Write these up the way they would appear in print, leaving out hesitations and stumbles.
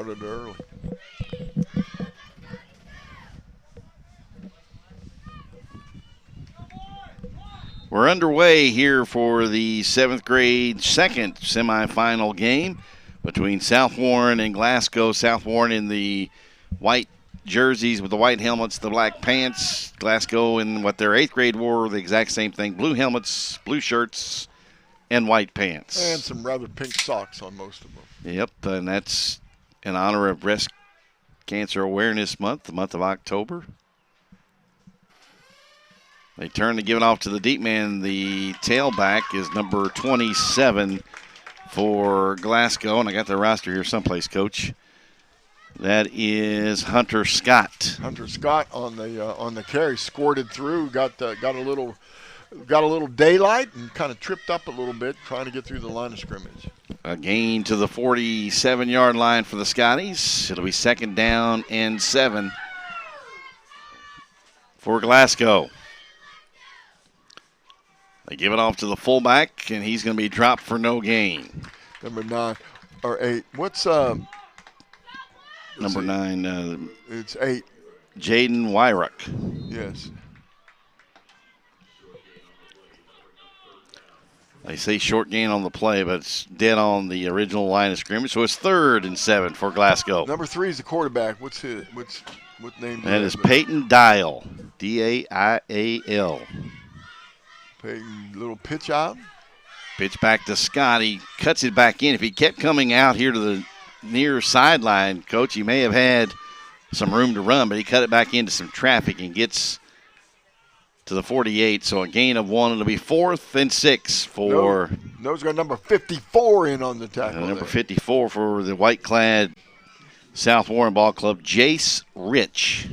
Started early. We're underway here for the 7th grade second semifinal game between South Warren and Glasgow. South Warren in the white jerseys with the white helmets, the black pants. Glasgow in what their 8th grade wore, the exact same thing. Blue helmets, blue shirts, and white pants. And some rather pink socks on most of them. Yep, and that's in honor of Breast Cancer Awareness Month, the month of October. They turn to give it off to the deep man. The tailback is number 27 for Glasgow. And I got the roster here someplace, Coach. That is Hunter Scott. Hunter Scott on the carry, squirted through, got a little daylight and kind of tripped up a little bit trying to get through the line of scrimmage. A gain to the 47-yard line for the Scotties. It'll be 2nd down and 7 for Glasgow. They give it off to the fullback, and he's going to be dropped for no gain. Number 9 or 8. What's number 9? It's 8. Jaden Wyruck. Yes. They say short gain on the play, but it's dead on the original line of scrimmage. So it's 3rd and 7 for Glasgow. Number 3 is the quarterback. What name? That is Peyton Dial. D-A-I-A-L. Peyton, little pitch out. Pitch back to Scott. He cuts it back in. If he kept coming out here to the near sideline, Coach, he may have had some room to run, but he cut it back into some traffic and gets to the 48. So a gain of 1. It'll be 4th and 6 for. No's got number 54 in on the tackle. Number 54 for the white-clad South Warren Ball Club, Jace Rich.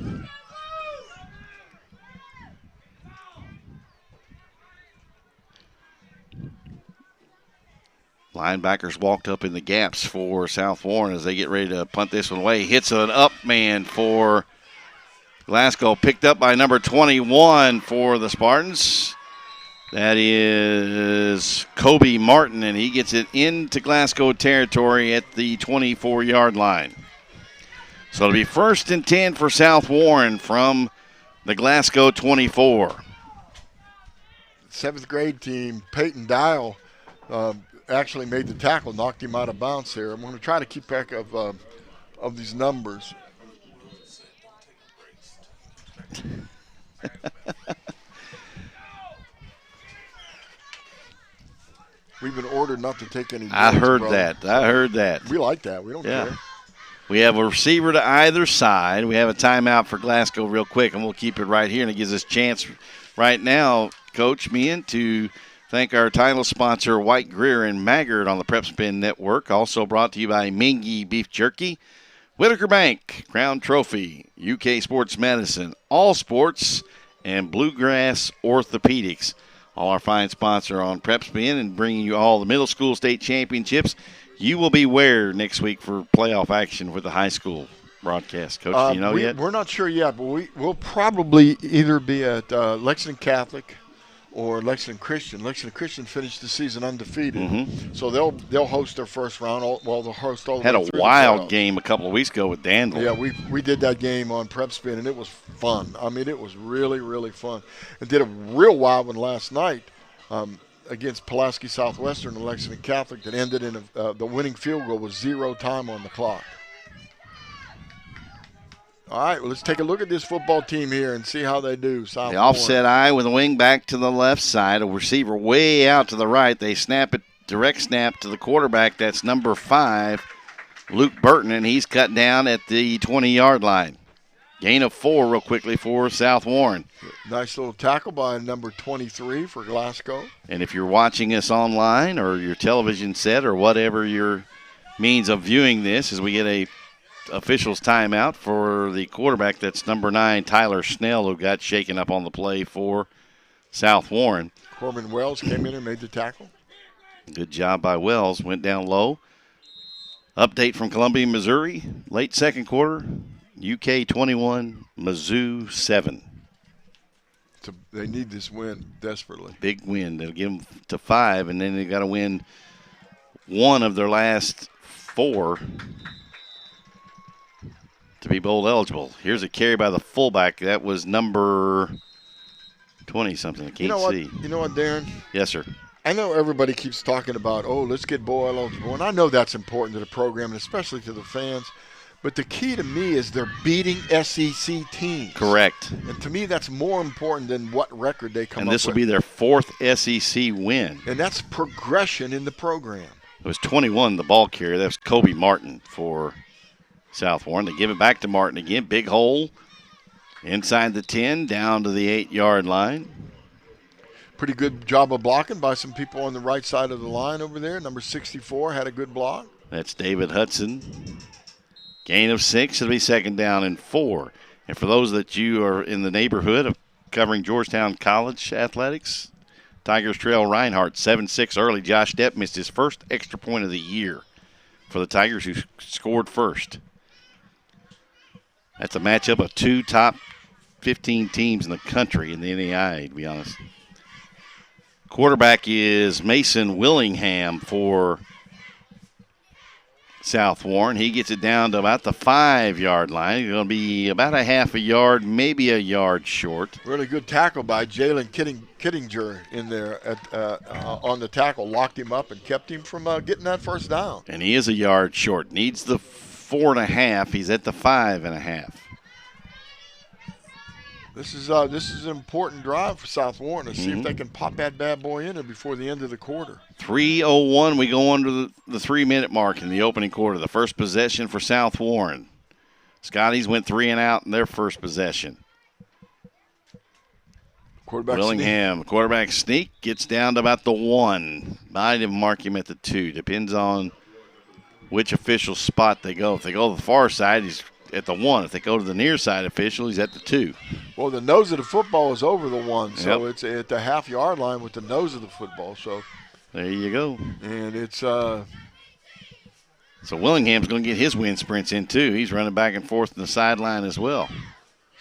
Linebackers walked up in the gaps for South Warren as they get ready to punt this one away. Hits an up man for Glasgow, picked up by number 21 for the Spartans. That is Kobe Martin, and he gets it into Glasgow territory at the 24-yard line. So it'll be 1st and 10 for South Warren from the Glasgow 24. 7th grade team, Peyton Dial, actually made the tackle, knocked him out of bounds here. I'm going to try to keep track of these numbers. We've been ordered not to take any. I heard that. We like that. We don't care. We have a receiver to either side. We have a timeout for Glasgow real quick, and we'll keep it right here. And it gives us a chance right now, Coach Meehan, to thank our title sponsor, White Greer and Maggard on the PrepSpin Network. Also brought to you by Mingy Beef Jerky, Whitaker Bank, Crown Trophy, UK Sports Medicine, All Sports, and Bluegrass Orthopedics. All our fine sponsor on PrepSpin and bringing you all the middle school state championships. You will be where next week for playoff action with the high school broadcast? Coach, do you know yet? We're not sure yet, but we'll probably either be at Lexington Catholic or Lexington Christian. Lexington Christian finished the season undefeated, so they'll host their first round. They'll host all. Had a wild game a couple of weeks ago with Danville. Yeah, we did that game on PrepSpin, and it was fun. I mean, it was really, really fun. And did a real wild one last night against Pulaski Southwestern and Lexington Catholic that ended in the winning field goal with 0 time on the clock. All right, well, let's take a look at this football team here and see how they do. The offset eye with a wing back to the left side, a receiver way out to the right. They snap it, direct snap to the quarterback. That's number 5, Luke Burton, and he's cut down at the 20-yard line. Gain of 4 real quickly for South Warren. Nice little tackle by number 23 for Glasgow. And if you're watching us online or your television set or whatever your means of viewing this, as we get a official's timeout for the quarterback, that's number 9, Tyler Snell, who got shaken up on the play for South Warren. Corbin Wells came in and made the tackle. Good job by Wells. Went down low. Update from Columbia, Missouri. Late second quarter. UK 21, Mizzou 7. So they need this win desperately. Big win. They'll give them to 5, and then they got to win one of their last 4 to be bowl eligible. Here's a carry by the fullback. That was number 20-something. I can't see. You know what, Darren? Yes, sir. I know everybody keeps talking about, let's get bowl eligible, and I know that's important to the program, and especially to the fans. But the key to me is they're beating SEC teams. Correct. And to me, that's more important than what record they come up with. And this will be their 4th SEC win. And that's progression in the program. It was 21, the ball carrier. That was Kobe Martin for South Warren. They give it back to Martin again. Big hole inside the 10, down to the 8-yard line. Pretty good job of blocking by some people on the right side of the line over there. Number 64 had a good block. That's David Hudson. Gain of 6. It'll be 2nd down and 4. And for those that you are in the neighborhood of covering Georgetown College athletics, Tigers trail Reinhardt 7-6 early. Josh Depp missed his first extra point of the year for the Tigers, who scored first. That's a matchup of 2 top 15 teams in the country in the NAIA, to be honest. Quarterback is Mason Willingham for South Warren. He gets it down to about the 5-yard line. He's going to be about a half a yard, maybe a yard short. Really good tackle by Jalen Kittinger in there on the tackle. Locked him up and kept him from getting that first down. And he is a yard short. Needs the 4.5. He's at the 5.5. This is an important drive for South Warren to see if they can pop that bad boy in there before the end of the quarter. 3:01, we go under the 3-minute mark in the opening quarter. The first possession for South Warren. Scotties went 3 and out in their first possession. Willingham, quarterback sneak, gets down to about the 1. Might even mark him at the 2. Depends on which official spot they go. If they go to the far side, he's at the 1. If they go to the near side official, he's at the 2. Well, the nose of the football is over the 1, so it's at the half-yard line with the nose of the football. So there you go. And it's so Willingham's going to get his wind sprints in too. He's running back and forth in the sideline as well.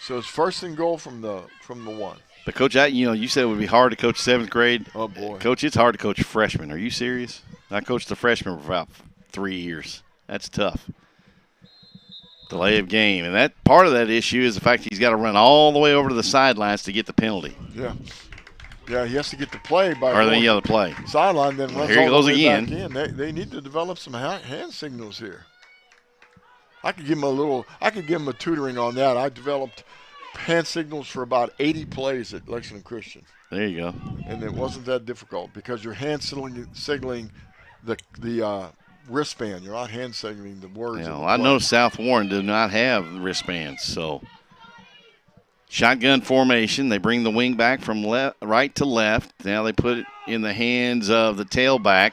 So it's 1st and goal from the 1. But Coach, you said it would be hard to coach 7th grade. Oh boy, Coach, it's hard to coach freshmen. Are you serious? I coached the freshmen for about 3 years. That's tough. Delay of game. And that part of that issue is the fact he's got to run all the way over to the sidelines to get the penalty. Yeah. Yeah, he has to get the play by the play. Sideline, then runs here he all goes the way again. back in. They need to develop some hand signals here. I could give him a tutoring on that. I developed hand signals for about 80 plays at Lexington Christian. There you go. And it wasn't that difficult because you're hand signaling the wristband. You're not hand signaling the words. Yeah, well, I know South Warren did not have wristbands, so shotgun formation. They bring the wing back from right to left. Now they put it in the hands of the tailback,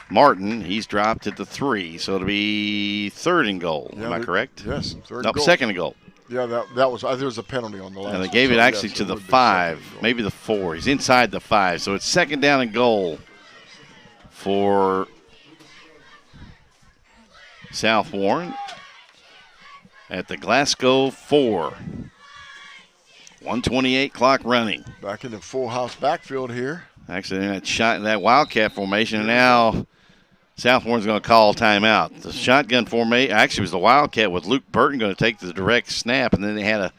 Martin. He's dropped at the 3, so it'll be 3rd and goal. Am I correct? Yes, 3rd and goal. 2nd and goal. Yeah, that was there was a penalty on the last. And they gave it actually to the 5, maybe the 4. He's inside the 5, so it's 2nd down and goal for South Warren at the Glasgow 4. 1:28 clock running. Back in the full house backfield here. Actually, that Wildcat formation, and now South Warren's going to call timeout. The shotgun formation actually was the Wildcat with Luke Burton going to take the direct snap, and then they had a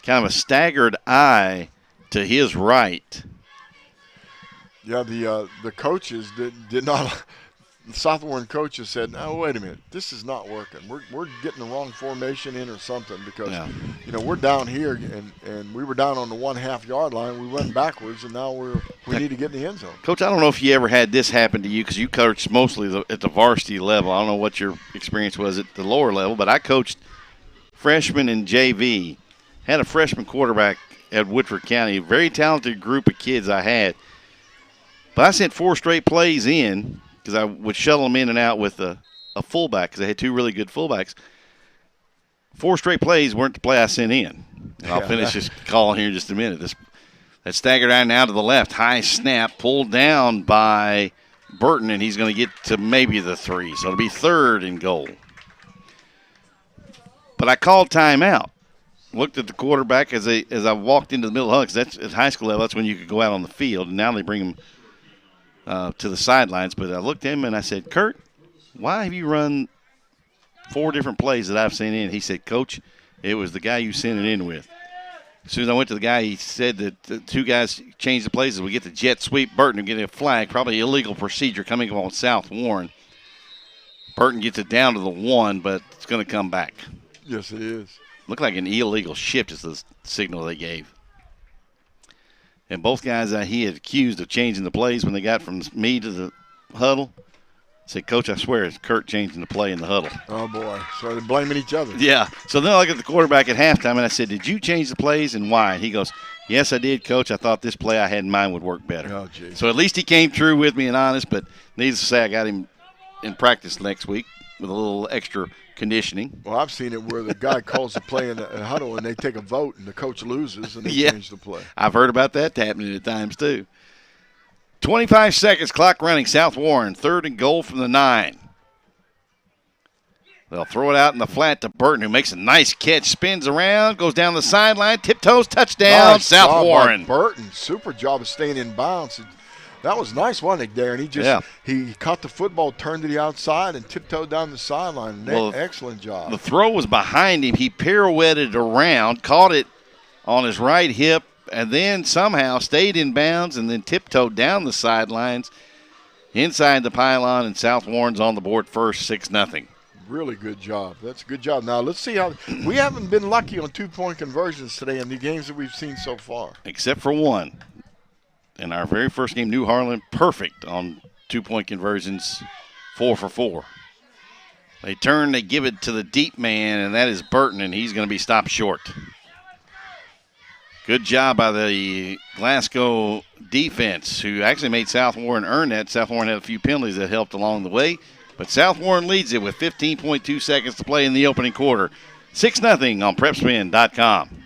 kind of a staggered eye to his right. Yeah, the coaches did not. The South Warren coaches said, "No, wait a minute, this is not working. We're getting the wrong formation in or something because we're down here and we were down on the 1.5 yard line. We went backwards and now we need to get in the end zone." Coach, I don't know if you ever had this happen to you because you coached mostly at the varsity level. I don't know what your experience was at the lower level, but I coached freshmen and JV. Had a freshman quarterback at Woodford County, a very talented group of kids I had. But I sent 4 straight plays in because I would shuttle them in and out with a fullback because I had 2 really good fullbacks. 4 straight plays weren't the play I sent in. And I'll finish this call here in just a minute. That staggered out now to the left. High snap pulled down by Burton, and he's going to get to maybe the 3. So it'll be 3rd and goal. But I called timeout. Looked at the quarterback as I walked into the middle of the huddle, because that's at high school level, that's when you could go out on the field. And now they bring him to the sidelines. But I looked at him and I said, "Kurt, why have you run 4 different plays that I've seen in. He said, Coach, it was the guy you sent it in with. As soon as I went to the guy, he said that the 2 guys changed the plays. We get the jet sweep. Burton will get a flag, probably illegal procedure coming up on South Warren. Burton gets it down to the 1, but it's going to come back. Yes, it is. Looked like an illegal shift is the signal they gave. And both guys that he had accused of changing the plays when they got from me to the huddle said, Coach, I swear it's Kurt changing the play in the huddle. Oh, boy. So they're blaming each other. Yeah. So then I look at the quarterback at halftime, and I said, did you change the plays and why? And he goes, yes, I did, Coach. I thought this play I had in mind would work better. Oh, geez. So at least he came true with me and honest, but needless to say, I got him in practice next week with a little extra conditioning. Well, I've seen it where the guy calls the play in the huddle, and they take a vote, and the coach loses, and they change the play. I've heard about that happening at times, too. 25 seconds, clock running. South Warren, 3rd and goal from the 9. They'll throw it out in the flat to Burton, who makes a nice catch, spins around, goes down the sideline, tiptoes, touchdown, Nice South job Warren. by Burton, super job of staying in bounds. That was nice, wasn't it, Darren? He caught the football, turned to the outside, and tiptoed down the sideline. Excellent job. The throw was behind him. He pirouetted around, caught it on his right hip, and then somehow stayed in bounds and then tiptoed down the sidelines inside the pylon, and South Warren's on the board first, 6-0. Really good job. That's a good job. Now, let's see how – we haven't been lucky on 2-point conversions today in the games that we've seen so far. Except for one. In our very first game, New Harlan, perfect on 2-point conversions, 4 for 4. They turn, they give it to the deep man, and that is Burton, and he's going to be stopped short. Good job by the Glasgow defense, who actually made South Warren earn that. South Warren had a few penalties that helped along the way. But South Warren leads it with 15.2 seconds to play in the opening quarter. 6-0 on PrepSpin.com.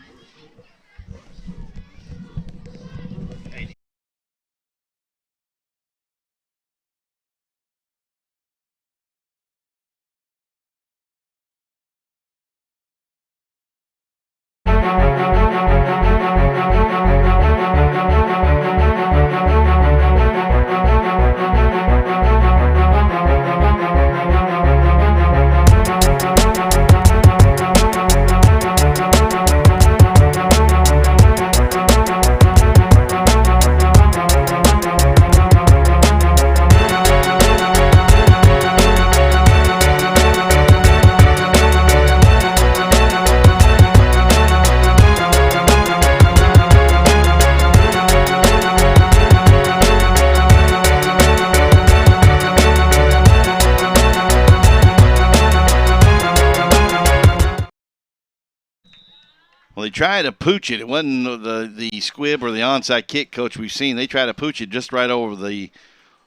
Well, they tried to pooch it. It wasn't the squib or the onside kick, Coach, we've seen. They tried to pooch it just right over the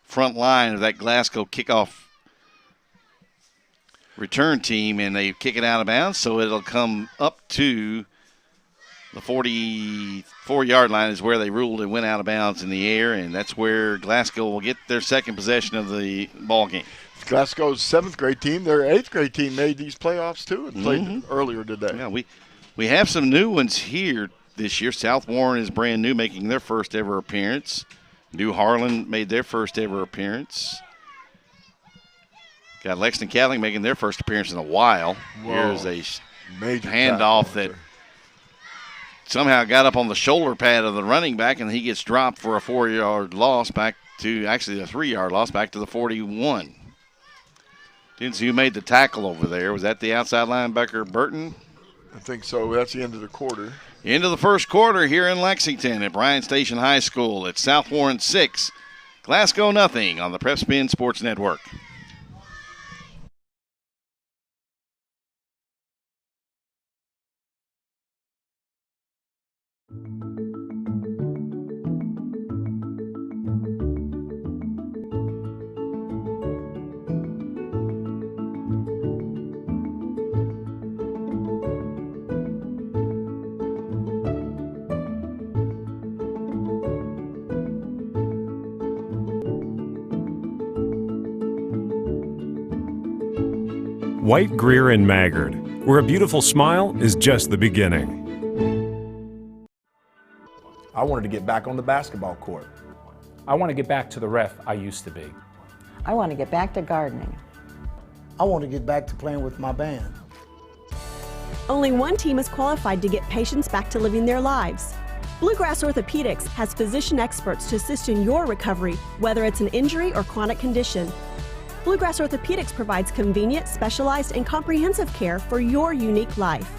front line of that Glasgow kickoff return team, and they kick it out of bounds, so it'll come up to the 44-yard line is where they ruled it went out of bounds in the air, and that's where Glasgow will get their second possession of the ball game. Glasgow's 7th grade team, their 8th grade team made these playoffs too and played earlier today. Yeah, we have some new ones here this year. South Warren is brand new, making their first ever appearance. New Harlan made their first ever appearance. Got Lexington Catholic making their first appearance in a while. Whoa. Here's a major handoff that somehow got up on the shoulder pad of the running back, and he gets dropped for a 4-yard loss back to, actually a 3-yard loss back to the 41. Didn't see who made the tackle over there. Was that the outside linebacker, Burton? I think so. That's the end of the quarter. Into the first quarter here in Lexington at Bryan Station High School. It's South Warren 6, Glasgow nothing on the PrepSpin Sports Network. White, Greer, and Maggard, where a beautiful smile is just the beginning. I wanted to get back on the basketball court. I want to get back to the ref I used to be. I want to get back to gardening. I want to get back to playing with my band. Only one team is qualified to get patients back to living their lives. Bluegrass Orthopedics has physician experts to assist in your recovery, whether it's an injury or chronic condition. Bluegrass Orthopedics provides convenient, specialized, and comprehensive care for your unique life.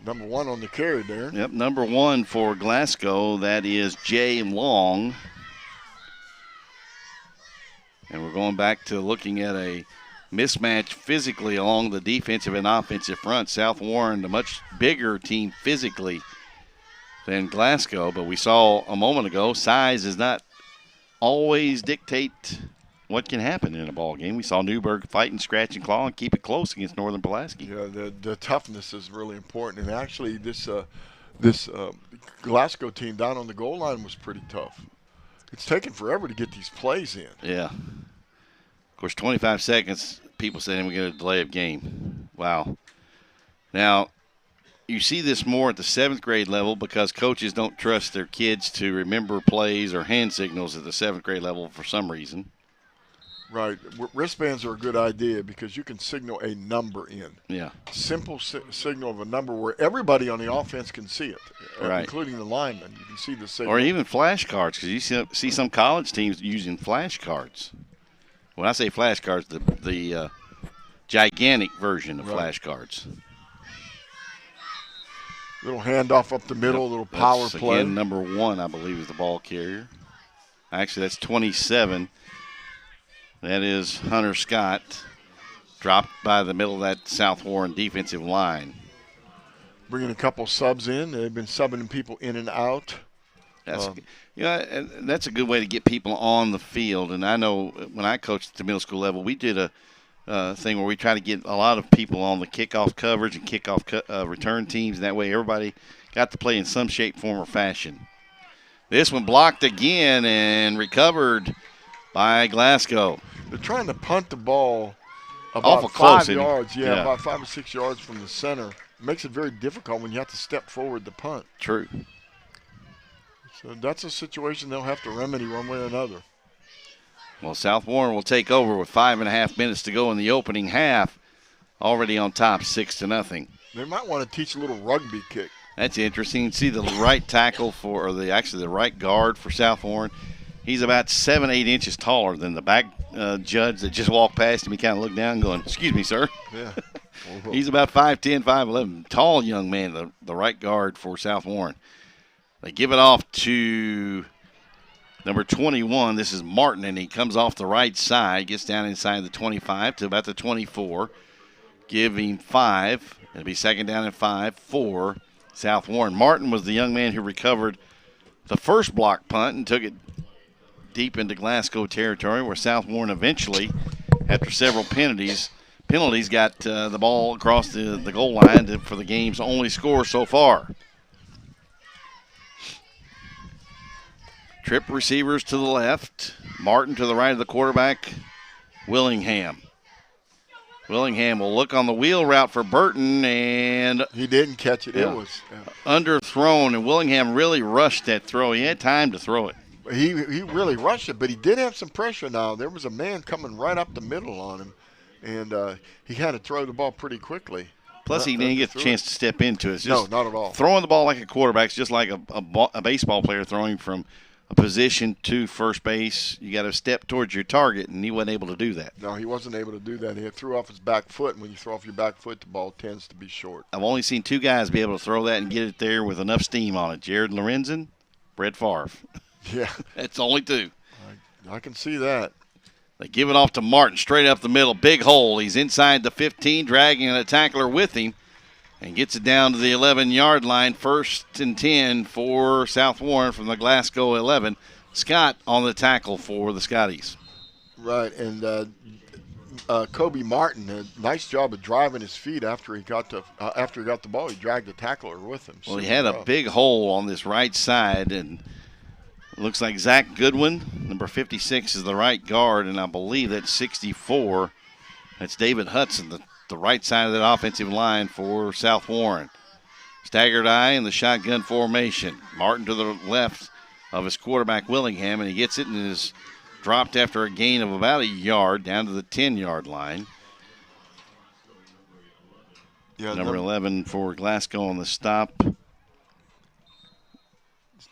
Number 1 on the carry there. Yep, number 1 for Glasgow. That is Jay Long. And we're going back to looking at a mismatch physically along the defensive and offensive front. South Warren, a much bigger team physically than Glasgow, but we saw a moment ago, size does not always dictate what can happen in a ball game. We saw Newburgh fight and scratch and claw and keep it close against Northern Pulaski. Yeah, the toughness is really important, and actually this Glasgow team down on the goal line was pretty tough. It's taken forever to get these plays in. Yeah. Of course, 25 seconds, people saying we get a delay of game. Wow. Now, you see this more at the 7th grade level because coaches don't trust their kids to remember plays or hand signals at the 7th grade level for some reason. Right. Wristbands are a good idea because you can signal a number in. Yeah. Simple signal of a number where everybody on the offense can see it, right, including the linemen. You can see the signal. Or even flashcards, because you see some college teams using flashcards. When I say flashcards, the gigantic version of flashcards. Little handoff up the middle, little power play. Again, number 1, I believe, is the ball carrier. Actually, that's 27. That is Hunter Scott, dropped by the middle of that South Warren defensive line. Bringing a couple subs in. They've been subbing people in and out. That's that's a good way to get people on the field. And I know when I coached at the middle school level, we did a thing where we try to get a lot of people on the kickoff coverage and kickoff return teams. And that way everybody got to play in some shape, form, or fashion. This one blocked again and recovered by Glasgow. They're trying to punt the ball about awful close, 5 yards. Yeah, about 5 or 6 yards from the center. It makes it very difficult when you have to step forward to punt. True. So that's a situation they'll have to remedy one way or another. Well, South Warren will take over with 5.5 minutes to go in the opening half. Already on top, 6-0. They might want to teach a little rugby kick. That's interesting. See the right tackle the right guard for South Warren. He's about 7-8 inches taller than the back judge that just walked past him. He kind of looked down going, "Excuse me, sir." Yeah. He's about 5'10", 5'11". Tall young man, the right guard for South Warren. They give it off to number 21. This is Martin, and he comes off the right side, gets down inside the 25 to about the 24. Give him 5. It'll be 2nd down and 5 for South Warren. Martin was the young man who recovered the first block punt and took it deep into Glasgow territory, where South Warren eventually, after several penalties got the ball across the goal line for the game's only score so far. Trip receivers to the left. Martin to the right of the quarterback. Willingham. Willingham will look on the wheel route for Burton, and he didn't catch it. It was underthrown, and Willingham really rushed that throw. He had time to throw it. He really rushed it, but he did have some pressure now. There was a man coming right up the middle on him, and he had to throw the ball pretty quickly. Plus, he didn't get the chance to step into it. No, not at all. Throwing the ball like a quarterback is just like a baseball player throwing from a position to first base. You got to step towards your target, and he wasn't able to do that. No, he wasn't able to do that. He threw off his back foot, and when you throw off your back foot, the ball tends to be short. I've only seen 2 guys be able to throw that and get it there with enough steam on it. Jared Lorenzen, Brett Favre. Yeah. That's only 2. I can see that. They give it off to Martin, straight up the middle, big hole. He's inside the 15, dragging a tackler with him, and gets it down to the 11-yard line. 1st and 10 for South Warren from the Glasgow 11. Scott on the tackle for the Scotties. Right, and Kobe Martin, a nice job of driving his feet after he got the ball. He dragged the tackler with him. Well, he had a big hole on this right side, and looks like Zach Goodwin, number 56, is the right guard, and I believe that's 64. That's David Hudson, the right side of that offensive line for South Warren. Staggered eye in the shotgun formation. Martin to the left of his quarterback, Willingham, and he gets it and is dropped after a gain of about a yard down to the 10-yard line. Yeah, number 11 for Glasgow on the stop.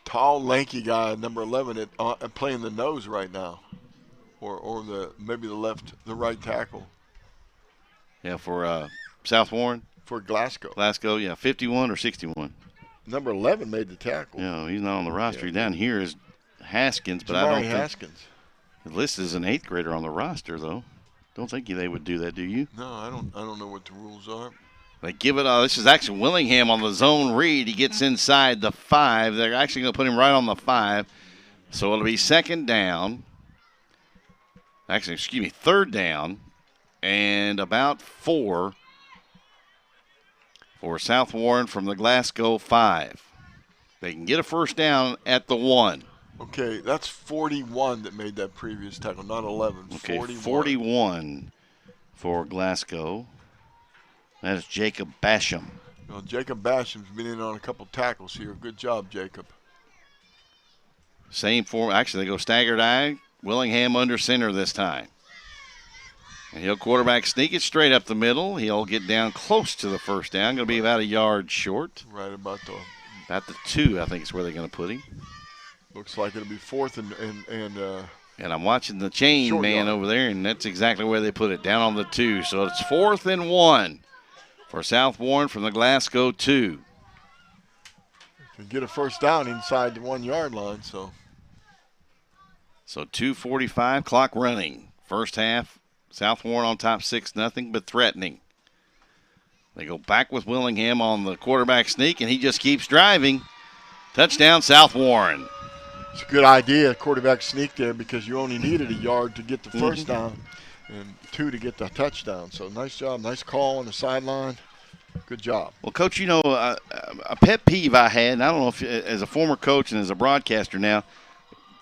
Tall, lanky guy, number 11, playing the nose right now, or maybe the right tackle. Yeah, for South Warren. For Glasgow. Glasgow, yeah, 51 or 61. Number 11 made the tackle. No, he's not on the roster. Down here is Haskins, but Jamari I don't Haskins. think listed as an 8th grader on the roster though. Don't think they would do that, do you? No, I don't know what the rules are. They give it. This is actually Willingham on the zone read. He gets inside the 5. They're actually going to put him right on the 5. So it'll be second down. Actually, excuse me, third down, and about 4 for South Warren from the Glasgow 5. They can get a first down at the 1. Okay, that's 41 that made that previous tackle, not 11. Okay, 41. 41 for Glasgow. That is Jacob Basham. Well, Jacob Basham's been in on a couple tackles here. Good job, Jacob. Same form. Actually, they go staggered eye. Willingham under center this time. And he'll quarterback sneak it straight up the middle. He'll get down close to the first down. Going to be about a yard short. Right about the 2, I think is where they're going to put him. Looks like it'll be fourth and I'm watching the chain man over there, and that's exactly where they put it, down on the 2. So it's 4th and 1 for South Warren from the Glasgow 2. Can get a first down inside the 1 yard line. So 2:45, clock running. First half, South Warren on top 6-0, but threatening. They go back with Willingham on the quarterback sneak, and he just keeps driving. Touchdown, South Warren. It's a good idea, quarterback sneak there, because you only needed a yard to get the first down and 2 to get the touchdown. So nice job, nice call on the sideline. Good job. Well, Coach, a pet peeve I had, and I don't know if as a former coach and as a broadcaster now,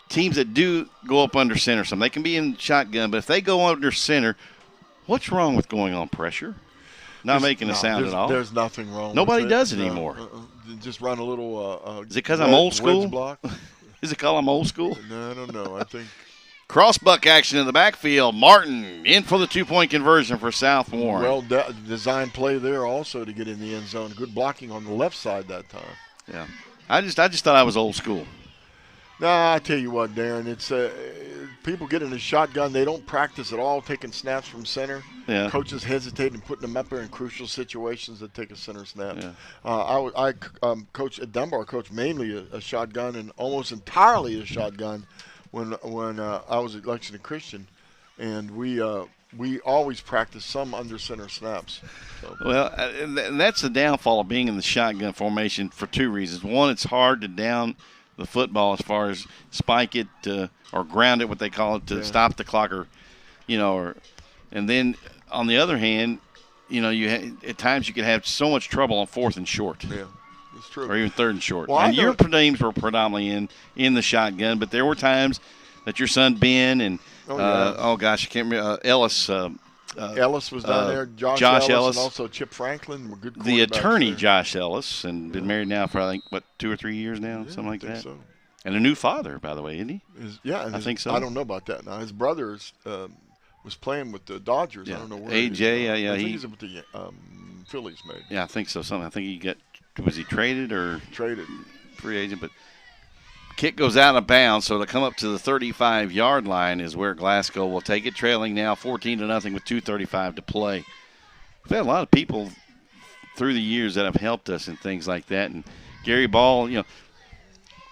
teams that do go up under center, they can be in shotgun, but if they go under center, what's wrong with going on pressure? Not making a sound at all. There's nothing wrong. Nobody with it. does it anymore. Just run a little. Is it because I'm old school? Block. Is it because I'm old school? No, I don't know. I think crossbuck action in the backfield. Martin in for the 2-point conversion for South Warren. Well designed play there also to get in the end zone. Good blocking on the left side that time. Yeah, I just thought I was old school. No, I tell you what, Darren, it's people get in a shotgun. They don't practice at all taking snaps from center. Yeah. Coaches hesitate in putting them up there in crucial situations that take a center snap. Yeah. I coach at Dunbar, coach mainly a shotgun and almost entirely a shotgun when I was at Lexington Christian, and we always practice some under center snaps. So. Well, and that's the downfall of being in the shotgun formation for 2 reasons. One, it's hard to down the football as far as spike it or ground it, what they call it, to stop the clock, or and then on the other hand, at times you could have so much trouble on 4th and short. Yeah, that's true. Or even 3rd and short. Well, and your teams were predominantly in the shotgun, but there were times that your son Ben and I can't remember Ellis. Ellis was down there. Josh Ellis, and also Chip Franklin were good quarterbacks. The attorney, there. Josh Ellis, and been married now for, I think, 2 or 3 years now, something like that. So. And a new father, by the way, isn't he? I think so. I don't know about that now. His brother was playing with the Dodgers. Yeah. I don't know where. AJ, I think he's with the Phillies, maybe. Yeah, I think so. I think was he traded or traded? Free agent, but kick goes out of bounds, so to come up to the 35-yard line is where Glasgow will take it, trailing now 14-0 with 2:35 to play. We've had a lot of people through the years that have helped us and things like that. And Gary Ball,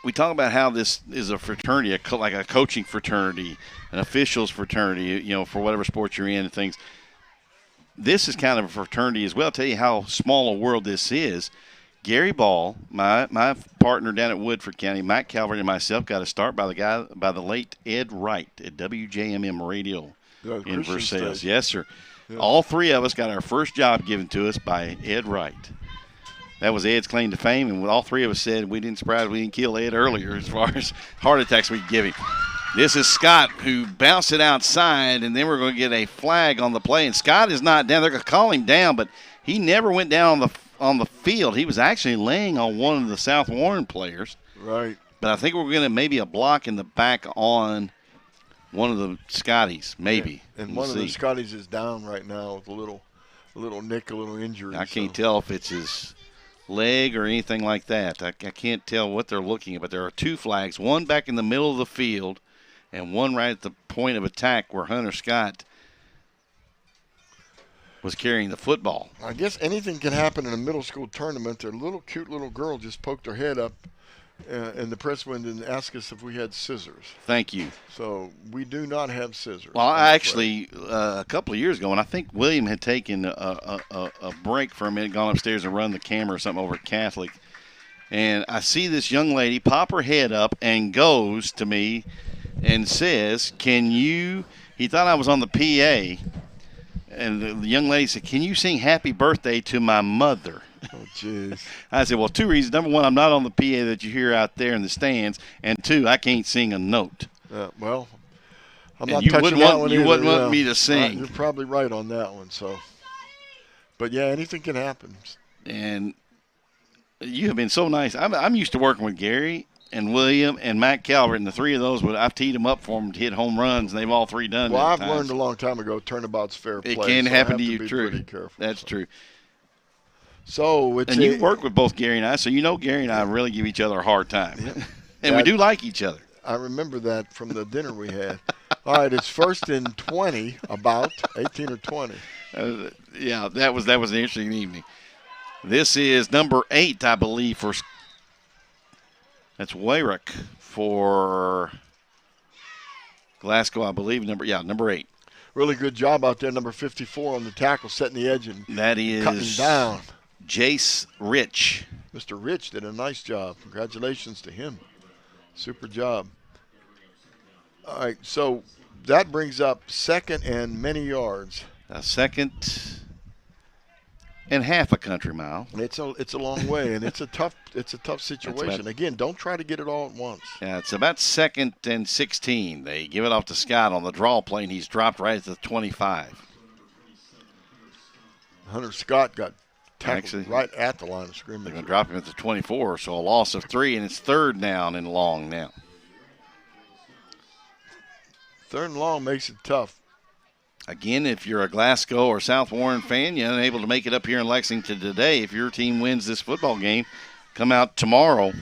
we talk about how this is a fraternity, like a coaching fraternity, an officials fraternity, for whatever sport you're in and things. This is kind of a fraternity as well. I'll tell you how small a world this is. Gary Ball, my partner down at Woodford County, Mike Calvert, and myself got a start by the late Ed Wright at WJMM Radio in Versailles. Yes, sir. Yeah. All 3 of us got our first job given to us by Ed Wright. That was Ed's claim to fame, and all 3 of us said we didn't kill Ed earlier as far as heart attacks we could give him. This is Scott, who bounced it outside, and then we're going to get a flag on the play. And Scott is not down. They're going to call him down, but he never went down on the field. He was actually laying on one of the South Warren players. Right. But I think we're going to maybe a block in the back on one of the Scotties, maybe. Yeah. And we'll one see. of the Scotties is down right now with a little nick, a little injury. I can't tell if it's his leg or anything like that. I can't tell what they're looking at, but there are 2 flags, one back in the middle of the field and one right at the point of attack where Hunter Scott was carrying the football. I guess anything can happen in a middle school tournament. A little cute little girl just poked her head up in the press window and asked us if we had scissors. Thank you. So we do not have scissors. Well, I actually, a couple of years ago, and I think William had taken a break for a minute, gone upstairs and run the camera or something over at Catholic, and I see this young lady pop her head up and goes to me and says, "Can you?" He thought I was on the PA, and the young lady said, "Can you sing Happy Birthday to my mother?" Oh, jeez. I said, well, 2 reasons. Number 1, I'm not on the PA that you hear out there in the stands, and 2, I can't sing a note. Well, I'm And not you touching wouldn't that want- one you either, wouldn't want me to sing. You're probably right on that one. So, but yeah, anything can happen. And you have been so nice. I'm used to working with Gary and William and Matt Calvert, and the 3 of those, I've teed them up for them to hit home runs, and they've all 3 done Well, that I've times. learned a long time ago, turnabout's fair play. It can so I happen have to be you, true. pretty careful, That's so. true. So it's And you work with both Gary and I, so you know Gary and I really give each other a hard time. And we do like each other. I remember that from the dinner we had. All right, it's 1st and 20, about 18 or 20. Yeah, that was an interesting evening. This is number 8, I believe, that's Wayrock for Glasgow, I believe. Number 8. Really good job out there, number 54 on the tackle, setting the edge and That is cutting down. Jace Rich. Mr. Rich did a nice job. Congratulations to him. Super job. All right, so that brings up 2nd and many yards. A 2nd and half a country mile. It's a long way, and it's a tough situation. Again, don't try to get it all at once. Yeah, it's about 2nd and 16. They give it off to Scott on the draw play, and he's dropped right at the 25. Hunter Scott got tackled Actually, right at the line of They're scrimmage. going to drop him at the 24, so a loss of 3, and it's 3rd down and long now. 3rd and long makes it tough. Again, if you're a Glasgow or South Warren fan, you're unable to make it up here in Lexington today. If your team wins this football game, come out tomorrow.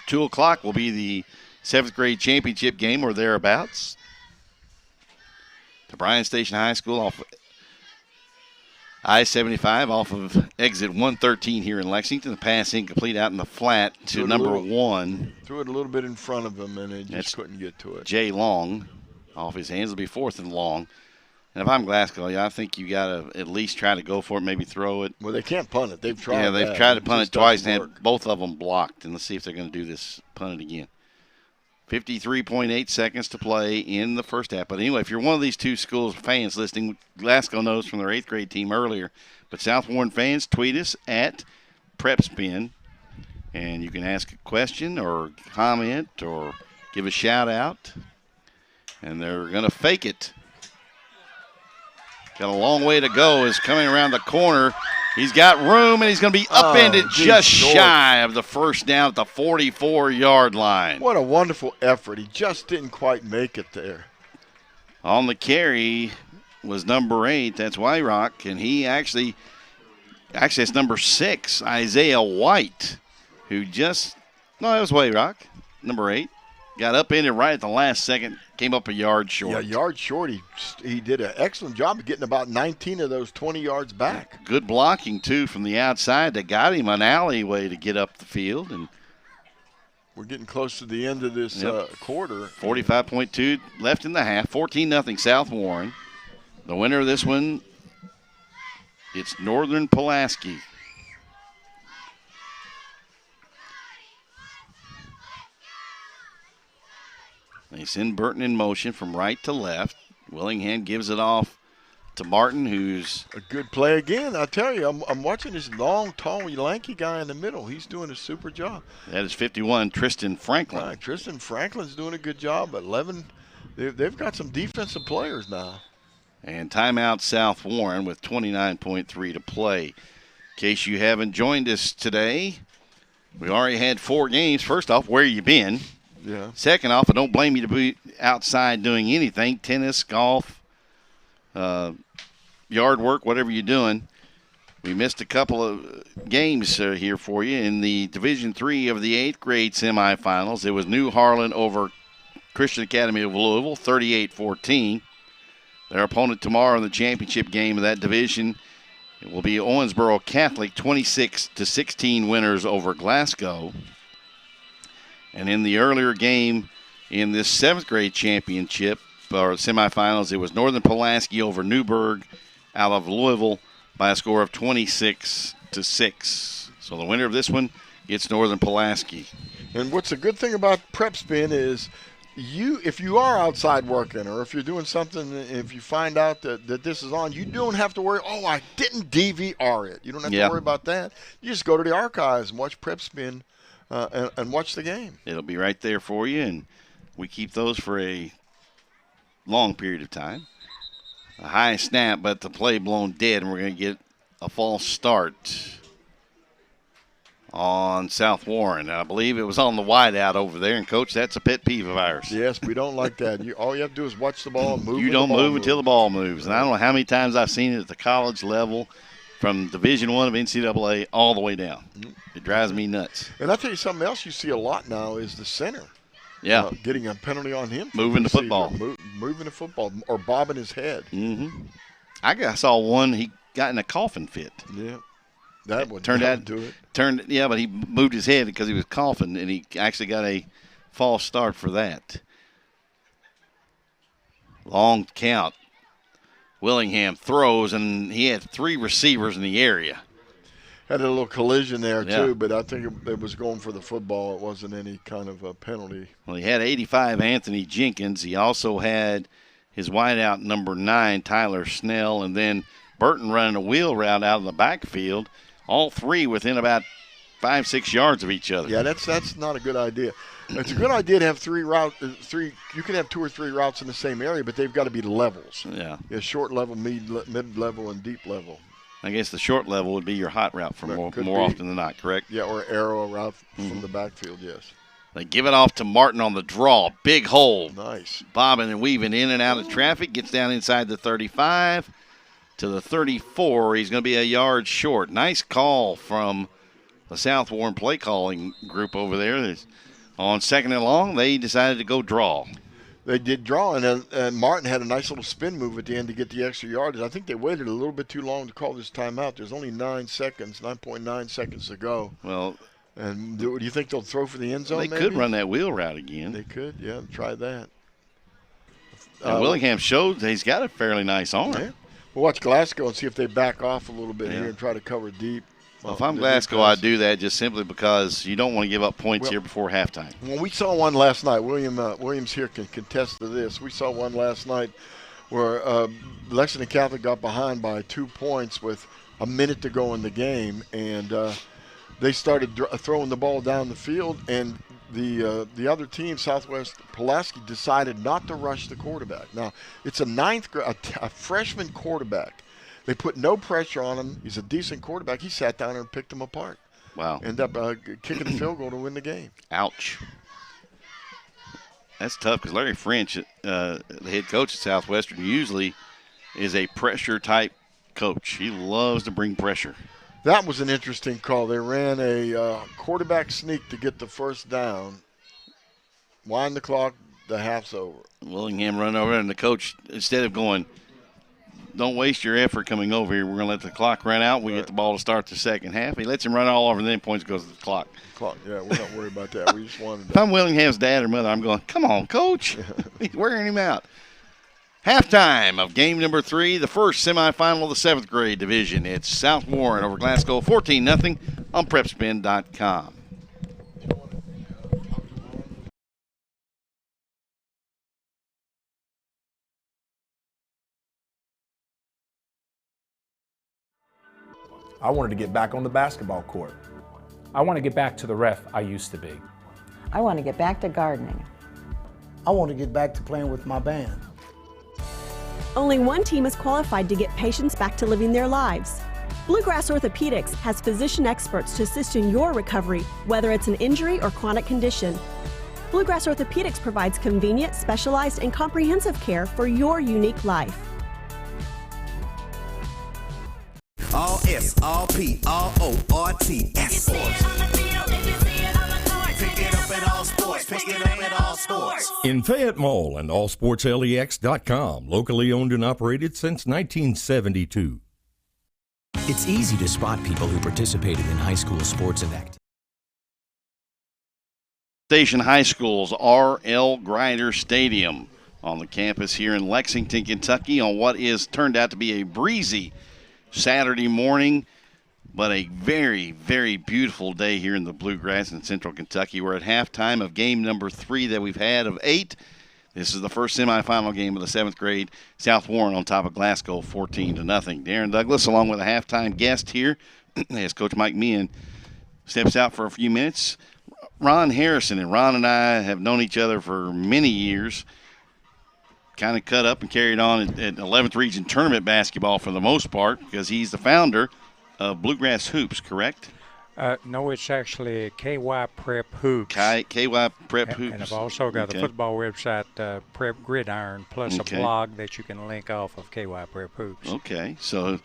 2 o'clock will be the 7th grade championship game or thereabouts. The Bryan Station High School off I-75 off of exit 113 here in Lexington. The pass incomplete out in the flat to number 1. Threw it a little bit in front of him, and it just couldn't get to it. Jay Long off his hands. It'll be 4th and long. And if I'm Glasgow, I think you got to at least try to go for it, maybe throw it. Well, they can't punt it. They've tried. Yeah, they've that. tried to punt it just twice doesn't and work. had both of them blocked. And let's see if they're going to do this, punt it again. 53.8 seconds to play in the first half. But anyway, if you're one of these 2 schools fans listening, Glasgow knows from their 8th grade team earlier. But South Warren fans, tweet us at PrepSpin, and you can ask a question or comment or give a shout out. And they're going to fake it. Got a long way to go. Is coming around the corner. He's got room, and he's going to be upended just shy of the first down at the 44-yard line. What a wonderful effort. He just didn't quite make it there. On the carry was number 8. That's Wyrock, and he actually it's number 6, Isaiah White, who that was Wyrock, number 8. Got upended right at the last second, came up a yard short. Yeah, yard short. He did an excellent job of getting about 19 of those 20 yards back. Good blocking, too, from the outside that got him an alleyway to get up the field. And we're getting close to the end of this quarter. 45.2 left in the half. 14-0 South Warren. The winner of this one, it's Northern Pulaski. They send Burton in motion from right to left. Willingham gives it off to Martin, who's a good play again. I tell you, I'm watching this long, tall, lanky guy in the middle. He's doing a super job. That is 51, Tristan Franklin. Tristan Franklin's doing a good job. 11, they've got some defensive players now. And timeout South Warren with 29.3 to play. In case you haven't joined us today, We already had 4 games. First off, where you been? Yeah. Second off, I don't blame you to be outside doing anything, tennis, golf, yard work, whatever you're doing. We missed a couple of games here for you in the Division III of the 8th grade semifinals. It was New Harlan over Christian Academy of Louisville, 38-14. Their opponent tomorrow in the championship game of that division, it will be Owensboro Catholic, 26-16 winners over Glasgow. And in the earlier game in this 7th grade championship, or semifinals, it was Northern Pulaski over Newburgh out of Louisville by a score of 26-6. So the winner of this one gets Northern Pulaski. And what's a good thing about PrepSpin is if you are outside working, or if you're doing something, if you find out that this is on, you don't have to worry, oh, I didn't DVR it. You don't have to worry about that. You just go to the archives and watch PrepSpin and watch the game. It'll be right there for you, and we keep those for a long period of time. A high snap, but the play blown dead, and we're going to get a false start on South Warren. I believe it was on the wideout over there, and, Coach, that's a pet peeve of ours. Yes, we don't like that. All you have to do is watch the ball and move. You don't move until the ball moves, and I don't know how many times I've seen it at the college level from Division I of NCAA all the way down. It drives me nuts. And I'll tell you something else you see a lot now is the center. Yeah. Getting a penalty on him. Moving the football. Moving the football or bobbing his head. Mm-hmm. I saw one, he got in a coughing fit. Yeah. That would turned out do it. But he moved his head because he was coughing, and he actually got a false start for that. Long count. Willingham throws, and he had 3 receivers in the area. Had a little collision there, too, but I think it was going for the football. It wasn't any kind of a penalty. Well, he had 85, Anthony Jenkins. He also had his wideout number 9, Tyler Snell, and then Burton running a wheel route out of the backfield, all 3 within about 5-6 yards of each other. Yeah, that's not a good idea. It's a good idea to have 3 routes. You can have 2 or 3 routes in the same area, but they've got to be levels. Yeah. Short level, mid level, and deep level. I guess the short level would be your hot route for more often than not, correct? Yeah, or arrow route from the backfield, yes. They give it off to Martin on the draw. Big hole. Nice. Bobbing and weaving in and out of traffic. Gets down inside the 35 to the 34. He's going to be a yard short. Nice call from the South Warren play calling group over there. On 2nd and long, they decided to go draw. They did draw, and Martin had a nice little spin move at the end to get the extra yardage. I think they waited a little bit too long to call this timeout. There's only 9.9 seconds to go. Well, and do you think they'll throw for the end zone? They could run that wheel route again. They could, yeah. Try that. And Willingham showed he's got a fairly nice arm. Yeah. We'll watch Glasgow and see if they back off a little bit here and try to cover deep. Well, if I'm Glasgow, I'd do that just simply because you don't want to give up points here before halftime. Well, we saw one last night. Williams here can contest to this. We saw one last night where Lexington Catholic got behind by 2 points with a minute to go in the game, and they started throwing the ball down the field, and the other team, Southwest Pulaski, decided not to rush the quarterback. Now, it's a freshman quarterback. They put no pressure on him. He's a decent quarterback. He sat down there and picked them apart. Wow. Ended up kicking the field goal to win the game. Ouch. That's tough because Larry French, the head coach at Southwestern, usually is a pressure-type coach. He loves to bring pressure. That was an interesting call. They ran a quarterback sneak to get the first down. Wind the clock. The half's over. Willingham run over, and the coach, instead of going, don't waste your effort coming over here. We're going to let the clock run out. We get the ball to start the second half. He lets him run all over, and then points goes to the clock. Yeah, we're not worried about that. We just wanted to. If I'm Willingham's dad or mother, I'm going, come on, Coach. He's wearing him out. Halftime of game number 3, the first semifinal of the 7th grade division. It's South Warren over Glasgow, 14-0 on PrepSpin.com. I wanted to get back on the basketball court. I want to get back to the ref I used to be. I want to get back to gardening. I want to get back to playing with my band. Only one team is qualified to get patients back to living their lives. Bluegrass Orthopedics has physician experts to assist in your recovery, whether it's an injury or chronic condition. Bluegrass Orthopedics provides convenient, specialized, and comprehensive care for your unique life. All S, all P, all O, R-T, S Sports. Pick it up at all sports. Pick it up at all sports. In Fayette Mall and allsportslex.com, locally owned and operated since 1972. It's easy to spot people who participated in high school sports and activities. Station High School's R.L. Grider Stadium on the campus here in Lexington, Kentucky, on what is turned out to be a breezy Saturday morning, but a very, very beautiful day here in the Bluegrass in Central Kentucky. We're at halftime of game number 3 that we've had of 8. This is the first semifinal game of the 7th grade. South Warren on top of Glasgow, 14-0. Darren Douglas, along with a halftime guest here, as Coach Mike Meehan steps out for a few minutes. Ron Harrison, and Ron and I have known each other for many years. Kind of cut up and carried on at 11th Region Tournament basketball for the most part, because he's the founder of Bluegrass Hoops, correct? No, it's actually KY Prep Hoops. KY Prep Hoops. And I've also got a football website, Prep Gridiron, plus a blog that you can link off of KY Prep Hoops. Okay, so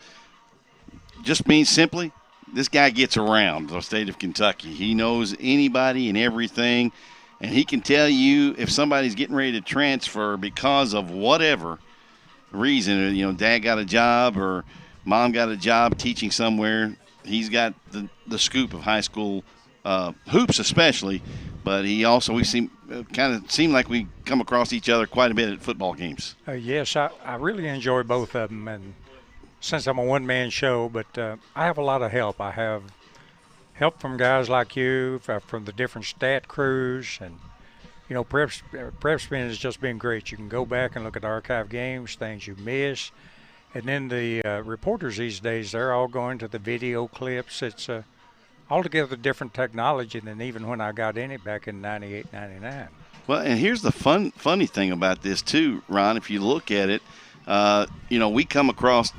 just means simply, this guy gets around the state of Kentucky. He knows anybody and everything, and he can tell you if somebody's getting ready to transfer because of whatever reason. You know, dad got a job or mom got a job teaching somewhere. He's got the scoop of high school hoops especially, but he also, we seem like we come across each other quite a bit at football games. Yes, I really enjoy both of them, and since I'm a one-man show, but I have a lot of help. I have help from guys like you, from the different stat crews, and, you know, PrepSpin has just been great. You can go back and look at archive games, things you miss, and then the reporters these days, they're all going to the video clips. It's altogether different technology than even when I got in it back in 98, 99. Well, and here's the funny thing about this, too, Ron. If you look at it, you know, we come across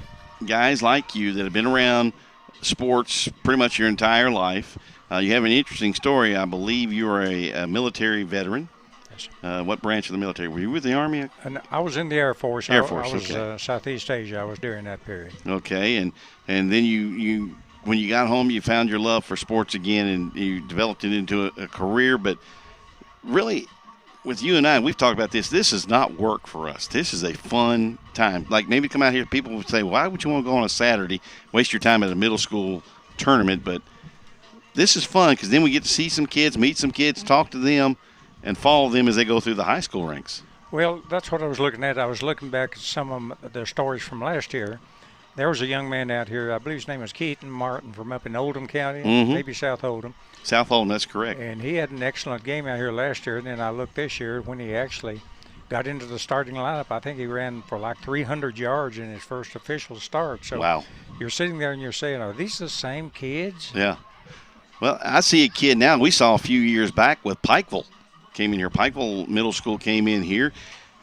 guys like you that have been around sports pretty much your entire life. You have an interesting story. I believe you are a military veteran. Yes. What branch of the military? Were you with the Army? And I was in the Air Force. Air Force, I was okay. Southeast Asia. I was during that period. Okay, and then you when you got home, you found your love for sports again, and you developed it into a career. But really, with you and I, we've talked about this. This is not work for us. This is a fun time. Like, maybe come out here, people would say, why would you want to go on a Saturday, waste your time at a middle school tournament? But this is fun because then we get to see some kids, meet some kids, talk to them, and follow them as they go through the high school ranks. Well, that's what I was looking at. I was looking back at some of their stories from last year. There was a young man out here, I believe his name was Keaton Martin, from up in Oldham County, maybe South Oldham. South Oldham, that's correct. And he had an excellent game out here last year. And then I looked this year when he actually got into the starting lineup. I think he ran for like 300 yards in his first official start. So wow. You're sitting there and you're saying, are these the same kids? Yeah. Well, I see a kid now. We saw a few years back with Pikeville. Came in here. Pikeville Middle School came in here.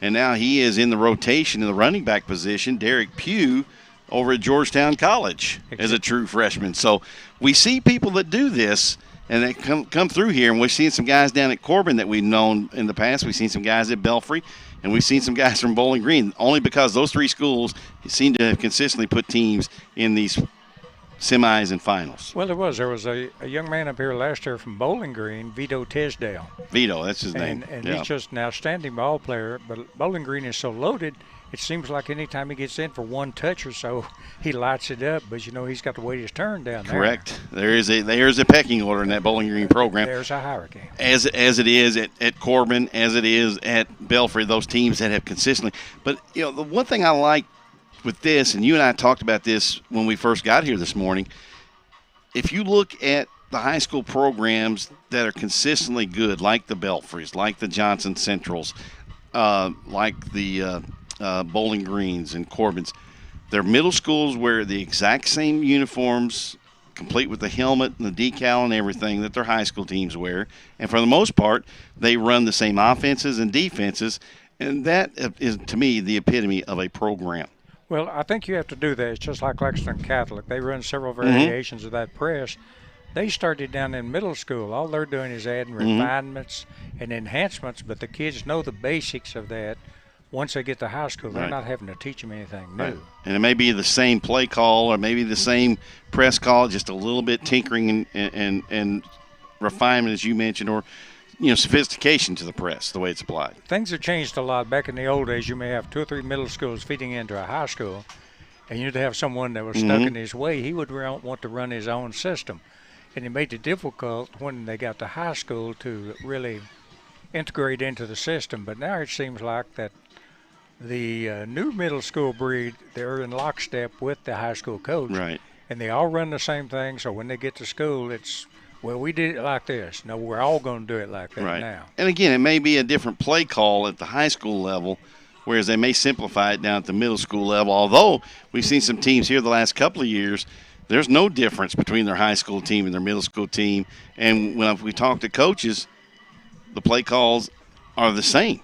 And now he is in the rotation in the running back position. Derek Pugh over at Georgetown College as a true freshman. So we see people that do this, and they come through here, and we've seen some guys down at Corbin that we've known in the past. We've seen some guys at Belfry, and we've seen some guys from Bowling Green, only because those three schools seem to have consistently put teams in these semis and finals. Well, there was a young man up here last year from Bowling Green, Vito Tisdale. Vito, that's his name. And he's just an outstanding ball player, but Bowling Green is so loaded, it seems like any time he gets in for one touch or so, he lights it up. But, you know, he's got to wait his turn down there. Correct. There's a pecking order in that Bowling Green program. There's a hierarchy. As it is at Corbin, as it is at Belfry, those teams that have consistently. But, you know, the one thing I like with this, and you and I talked about this when we first got here this morning, if you look at the high school programs that are consistently good, like the Belfrys, like the Johnson Centrals, like the Bowling Greens and Corbins, they're middle schools where the exact same uniforms, complete with the helmet and the decal and everything that their high school teams wear, and for the most part, they run the same offenses and defenses, and that is, to me, the epitome of a program. Well, I think you have to do that. It's just like Lexington Catholic. They run several variations of that press. They started down in middle school. All they're doing is adding refinements and enhancements, but the kids know the basics of that. Once they get to high school, they're not having to teach them anything new. And it may be the same play call or maybe the same press call, just a little bit tinkering and refinement, as you mentioned, or sophistication to the press, the way it's applied. Things have changed a lot. Back in the old days, you may have 2 or 3 middle schools feeding into a high school, and you'd have someone that was stuck in his way. He would want to run his own system, and it made it difficult when they got to high school to really integrate into the system. But now it seems like that the new middle school breed, they're in lockstep with the high school coach, right? And they all run the same thing. So when they get to school, it's, well, we did it like this. No, we're all going to do it like that now. And again, it may be a different play call at the high school level, whereas they may simplify it down at the middle school level. Although we've seen some teams here the last couple of years, there's no difference between their high school team and their middle school team. And when we talk to coaches, the play calls are the same.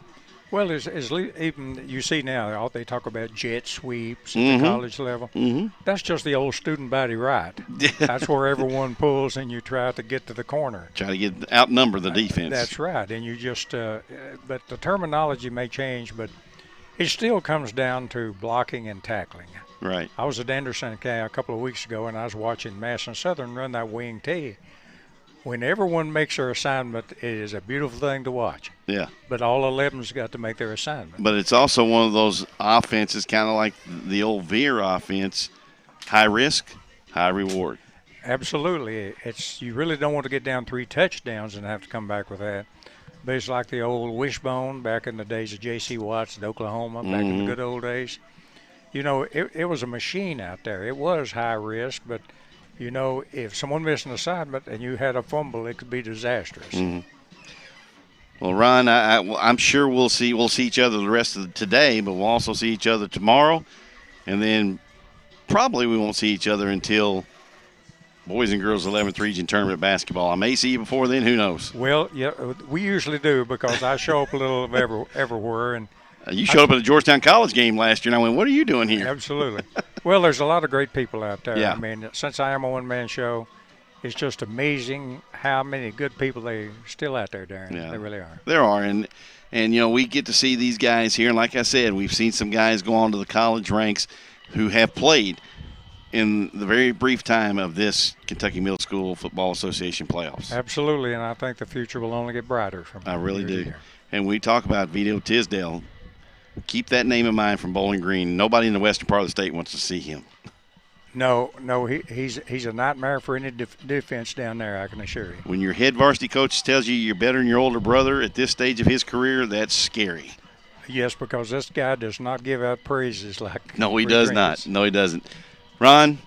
Well, even you see now, they talk about jet sweeps at the college level. That's just the old student body right. That's where everyone pulls and you try to get to the corner. Try to outnumber the defense. That's right. And you just but the terminology may change, but it still comes down to blocking and tackling. Right. I was at Anderson a couple of weeks ago, and I was watching Madison Southern run that wing tee. When everyone makes their assignment, it is a beautiful thing to watch. Yeah. But all 11's got to make their assignment. But it's also one of those offenses, kind of like the old Veer offense, high risk, high reward. Absolutely. You really don't want to get down 3 touchdowns and have to come back with that. But it's like the old wishbone back in the days of J.C. Watts at Oklahoma, back in the good old days. It was a machine out there. It was high risk, but – if someone missed an assignment and you had a fumble, it could be disastrous. Well, Ron, I'm sure we'll see each other the rest of today, but we'll also see each other tomorrow, and then probably we won't see each other until Boys and Girls 11th Region Tournament basketball. I may see you before then. Who knows? Well, yeah, we usually do because I show up a little everywhere. And you showed up at a Georgetown College game last year, and I went, what are you doing here? Absolutely. Well, there's a lot of great people out there. Yeah. I mean, since I am a one-man show, it's just amazing how many good people they still out there, Darren. Yeah. They really are. There are, and we get to see these guys here. And like I said, we've seen some guys go on to the college ranks who have played in the very brief time of this Kentucky Middle School Football Association playoffs. Absolutely, and I think the future will only get brighter from I really do. Year. And we talk about Vito Tisdale. Keep that name in mind from Bowling Green. Nobody in the western part of the state wants to see him. No, he's a nightmare for any defense down there, I can assure you. When your head varsity coach tells you you're better than your older brother at this stage of his career, that's scary. Yes, because this guy does not give out praises like No, he does not. No, he doesn't. Ron,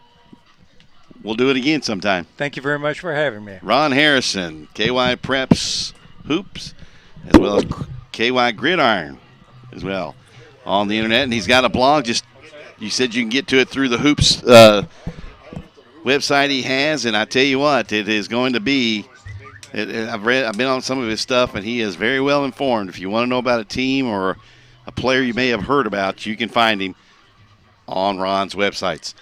we'll do it again sometime. Thank you very much for having me. Ron Harrison, KY Preps Hoops, as well as KY Gridiron as well on the internet. And he's got a blog. You said you can get to it through the Hoops website he has. And I tell you what, it is going to be I've been on some of his stuff, and he is very well informed. If you want to know about a team or a player you may have heard about, you can find him on Ron's websites.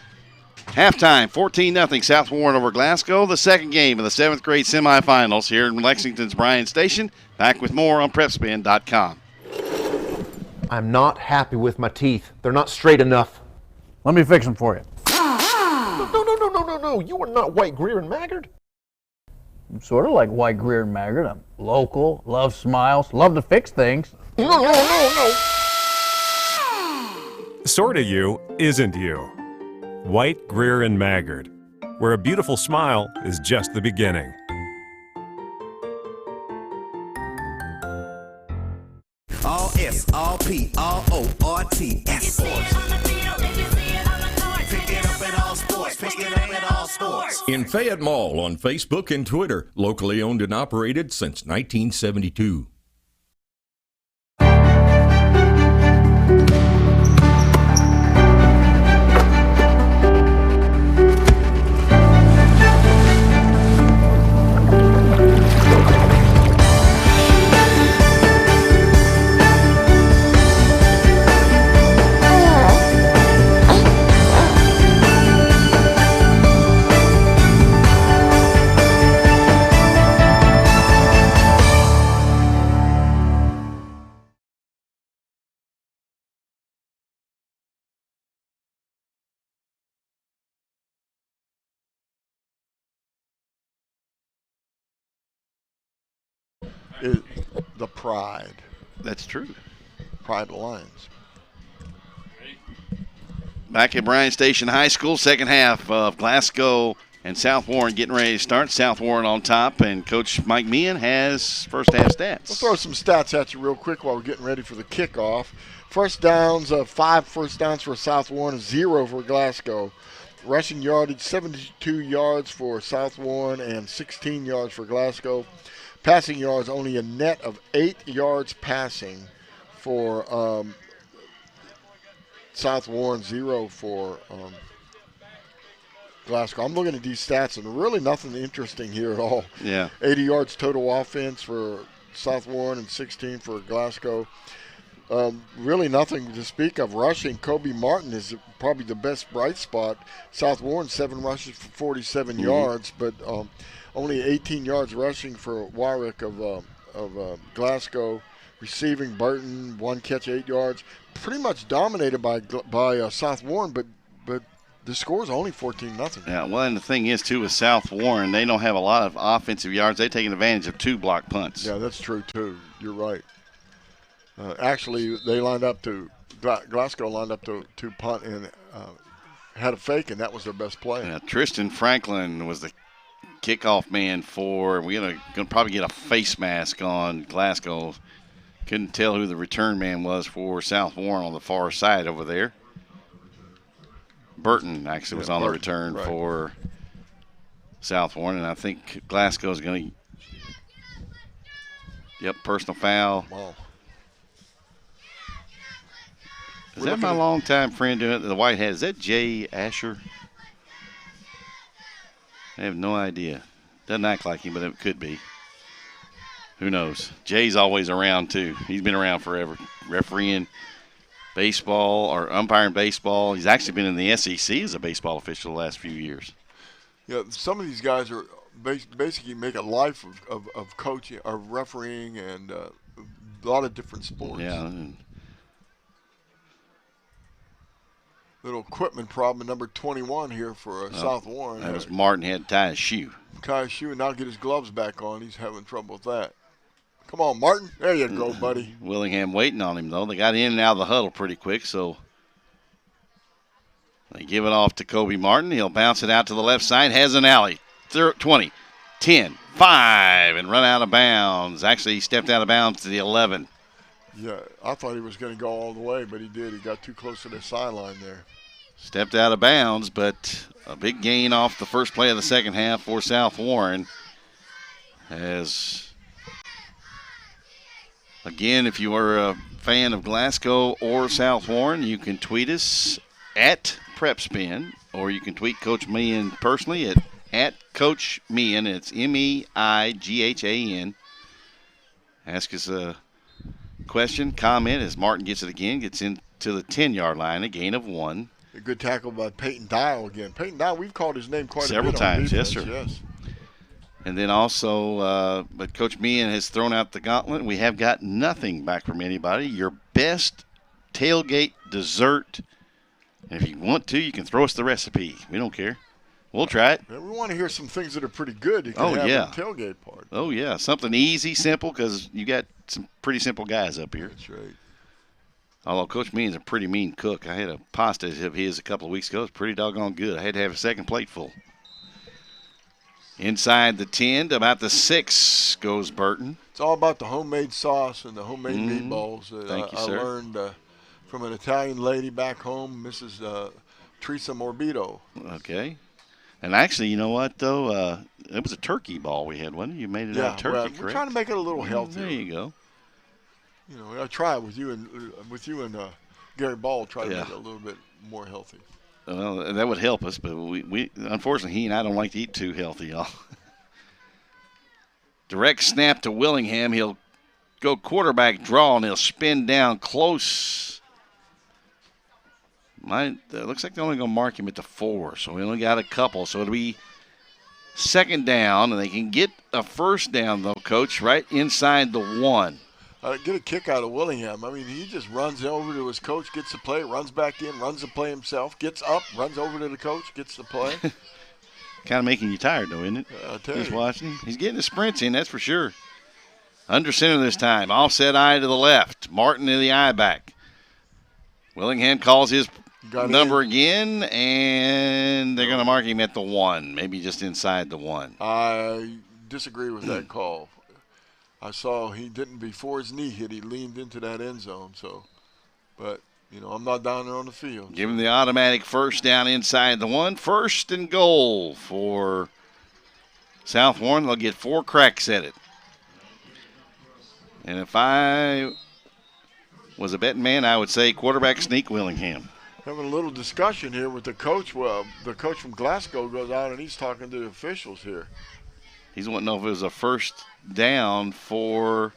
Halftime, 14-0 South Warren over Glasgow. The second game of the 7th grade semifinals here in Lexington's Bryan Station. Back with more on PrepSpin.com. I'm not happy with my teeth. They're not straight enough. Let me fix them for you. No. You are not White, Greer, and Maggard. I'm sort of like White, Greer, and Maggard. I'm local, love smiles, love to fix things. No. Sorta you isn't you. White, Greer, and Maggard, where a beautiful smile is just the beginning. All S, all P, all O, R, T, S. Pick it up at all sports. Pick it up at all sports. In Fayette Mall on Facebook and Twitter, locally owned and operated since 1972. is the pride. That's true. Pride of the Lions. Back at Bryan Station High School, second half of Glasgow and South Warren getting ready to start. South Warren on top, and Coach Mike Meehan has first half stats. We'll throw some stats at you real quick while we're getting ready for the kickoff. First downs, 5 first downs for South Warren, 0 for Glasgow. Rushing yardage, 72 yards for South Warren and 16 yards for Glasgow. Passing yards, only a net of 8 yards passing for South Warren, 0 for Glasgow. I'm looking at these stats, and really nothing interesting here at all. Yeah. 80 yards total offense for South Warren and 16 for Glasgow. Really nothing to speak of. Rushing, Kobe Martin is probably the best bright spot. South Warren, 7 rushes for 47 yards, but only 18 yards rushing for Warwick of Glasgow. Receiving, Burton, 1 catch, 8 yards. Pretty much dominated by South Warren, but the score is only 14-0. Yeah, well, and the thing is, too, with South Warren, they don't have a lot of offensive yards. They've taken advantage of 2 block punts. Yeah, that's true, too. You're right. Actually, they lined up to Glasgow lined up to punt and had a fake, and that was their best play. Yeah, Tristan Franklin was the kickoff man for. We're gonna probably get a face mask on Glasgow. Couldn't tell who the return man was for South Warren on the far side over there. Burton actually was on the return for South Warren, and I think Glasgow's going to. Yep, personal foul. Wow. Is that my longtime friend doing it? The white hat. Is that Jay Asher? I have no idea. Doesn't act like him, but it could be. Who knows? Jay's always around, too. He's been around forever. Refereeing baseball or umpiring baseball. He's actually been in the SEC as a baseball official the last few years. Yeah, some of these guys are basically make a life of coaching or refereeing and a lot of different sports. Yeah. Little equipment problem, number 21 here for South Warren. That was Martin had to tie his shoe. Tie his shoe and now get his gloves back on. He's having trouble with that. Come on, Martin. There you go, buddy. Willingham waiting on him, though. They got in and out of the huddle pretty quick, so they give it off to Kobe Martin. He'll bounce it out to the left side. Has an alley. 20, 10, 5, and run out of bounds. Actually, he stepped out of bounds to the 11. Yeah, I thought he was going to go all the way, but he did. He got too close to the sideline there. Stepped out of bounds, but a big gain off the first play of the second half for South Warren. Again, if you are a fan of Glasgow or South Warren, you can tweet us at PrepSpin, or you can tweet Coach Meehan personally at Coach Meehan. It's MEIGHAN. Ask us a question, comment as Martin gets it again, gets into the 10-yard line, a gain of 1. A good tackle by Peyton Dial again. Peyton Dial, we've called his name quite several a bit times, on yes, defense. sir. Yes. And then also, but Coach Meehan has thrown out the gauntlet. We have got nothing back from anybody. Your best tailgate dessert. And if you want to, you can throw us the recipe. We don't care. We'll try it. Yeah, we want to hear some things that are pretty good you can have at the tailgate part. Oh, yeah. Something easy, simple, because you got some pretty simple guys up here. That's right. Although Coach Meehan's a pretty mean cook. I had a pasta of his a couple of weeks ago. It was pretty doggone good. I had to have a second plate full. Inside the 10 to about the 6 goes Burton. It's all about the homemade sauce and the homemade meatballs that I learned from an Italian lady back home, Mrs. Teresa Morbido. Okay. And actually, you know what, though? It was a turkey ball we had, wasn't it? You made it out of turkey, correct? We're trying to make it a little healthier. There you go. You know, I try with you and Gary Ball. Try to make it a little bit more healthy. Well, that would help us, but we unfortunately he and I don't like to eat too healthy, y'all. Direct snap to Willingham. He'll go quarterback draw and he'll spin down close. Looks like they're only going to mark him at the 4, so we only got a couple. So it'll be second down, and they can get a first down though, Coach, right inside the 1. Get a kick out of Willingham. I mean, he just runs over to his coach, gets the play, runs back in, runs the play himself, gets up, runs over to the coach, gets the play. Kind of making you tired, though, isn't it? I tell Just you. watching him. He's getting the sprints in, that's for sure. Under center this time. Offset eye to the left. Martin in the eye back. Willingham calls his number again, and they're going to mark him at the 1, maybe just inside the 1. I disagree with that call. I saw he didn't, before his knee hit, he leaned into that end zone. So, but, I'm not down there on the field. Give him the automatic first down inside the 1. First and goal for South Warren. They'll get 4 cracks at it. And if I was a betting man, I would say quarterback sneak Willingham. Having a little discussion here with the coach. Well, the coach from Glasgow goes out and he's talking to the officials here. He's wanting to know if it was a first down for.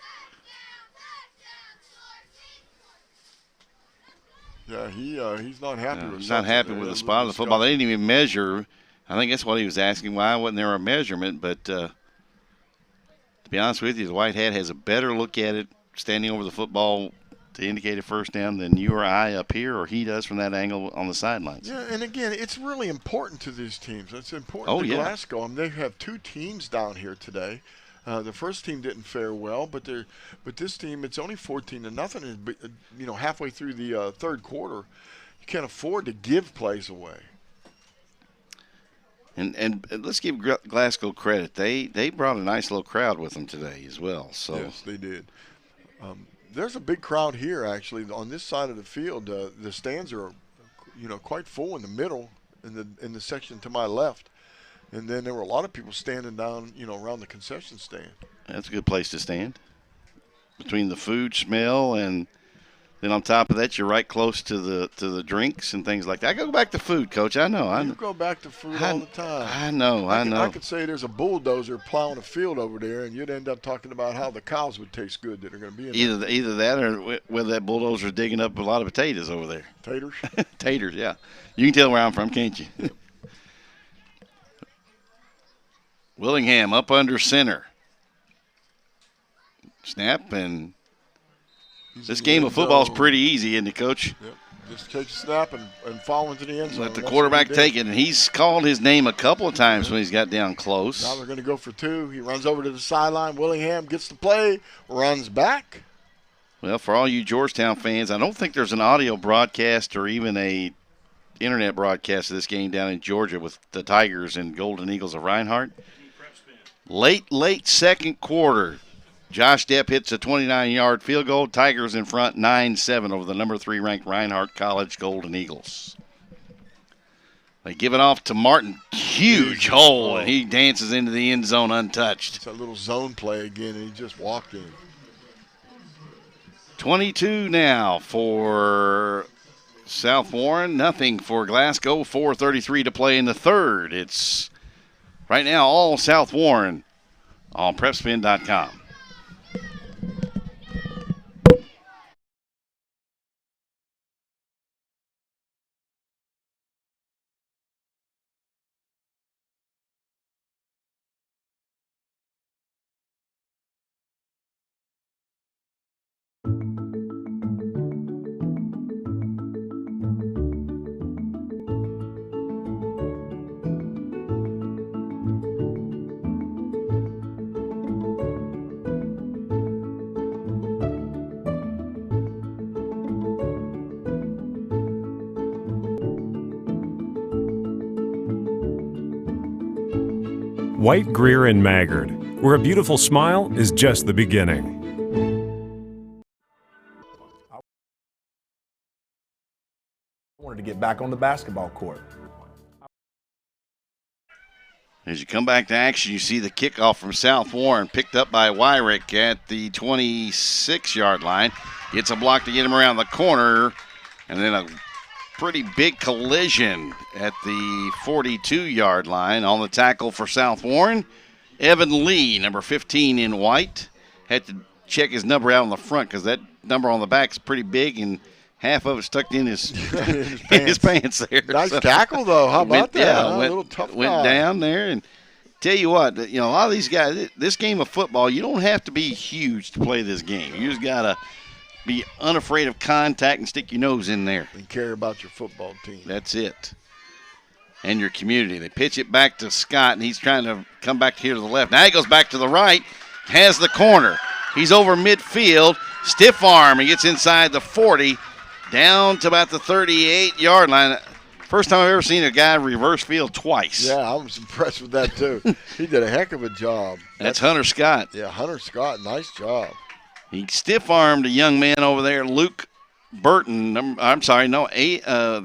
Yeah, he's not happy with. He's not happy with the spot of the football. They didn't even measure. I think that's what he was asking. Why wasn't there a measurement? But to be honest with you, the white hat has a better look at it standing over the football to indicate a first down than you or I up here, or he does from that angle on the sidelines. Yeah, and again, it's really important to these teams. It's important to Glasgow. I mean, they have 2 teams down here today. The first team didn't fare well, but this team, it's only 14-0. Halfway through the third quarter, you can't afford to give plays away. And let's give Glasgow credit. They brought a nice little crowd with them today as well. So yes, they did. There's a big crowd here, actually, on this side of the field. The stands are, quite full in the middle, in the section to my left, and then there were a lot of people standing down, around the concession stand. That's a good place to stand. Between the food smell and then on top of that, you're right close to the drinks and things like that. I go back to food, Coach. I know. You go back to food all the time. I know. I could say there's a bulldozer plowing a field over there, and you'd end up talking about how the cows would taste good that are going to be in there. Either that or whether that bulldozer is digging up a lot of potatoes over there. Taters? Taters, yeah. You can tell where I'm from, can't you? Willingham up under center. Snap, and this game of football is pretty easy, isn't it, Coach? Yep. Just take a snap and fall into the end zone. Let the quarterback take it, and he's called his name a couple of times when he's got down close. Now they're going to go for 2. He runs over to the sideline. Willingham gets the play, runs back. Well, for all you Georgetown fans, I don't think there's an audio broadcast or even a internet broadcast of this game down in Georgia with the Tigers and Golden Eagles of Reinhardt. Late second quarter. Josh Depp hits a 29-yard field goal. Tigers in front 9-7 over the number 3 ranked Reinhardt College Golden Eagles. They give it off to Martin. Huge hole, and he dances into the end zone untouched. It's a little zone play again, and he just walked in. 22 now for South Warren. Nothing for Glasgow. 4:33 to play in the third. It's right now all South Warren on PrepSpin.com. White, Greer, and Maggard, where a beautiful smile is just the beginning. I wanted to get back on the basketball court. As you come back to action, you see the kickoff from South Warren, picked up by Wyrick at the 26-yard line. Gets a block to get him around the corner, and then a pretty big collision at the 42-yard line. On the tackle for South Warren, Evan Lee, number 15 in white. Had to check his number out on the front because that number on the back is pretty big, and half of it's tucked in his, in his pants there. Nice tackle, though. How about that? Yeah, a little tough went guy. down there. And tell you what, a lot of these guys, this game of football, you don't have to be huge to play this game. You just got to be unafraid of contact and stick your nose in there. And care about your football team. That's it. And your community. They pitch it back to Scott, and he's trying to come back here to the left. Now he goes back to the right, has the corner. He's over midfield. Stiff arm. He gets inside the 40, down to about the 38-yard line. First time I've ever seen a guy reverse field twice. Yeah, I was impressed with that, too. He did a heck of a job. That's Hunter Scott. Yeah, Hunter Scott, nice job. He stiff-armed a young man over there, Luke Burton. I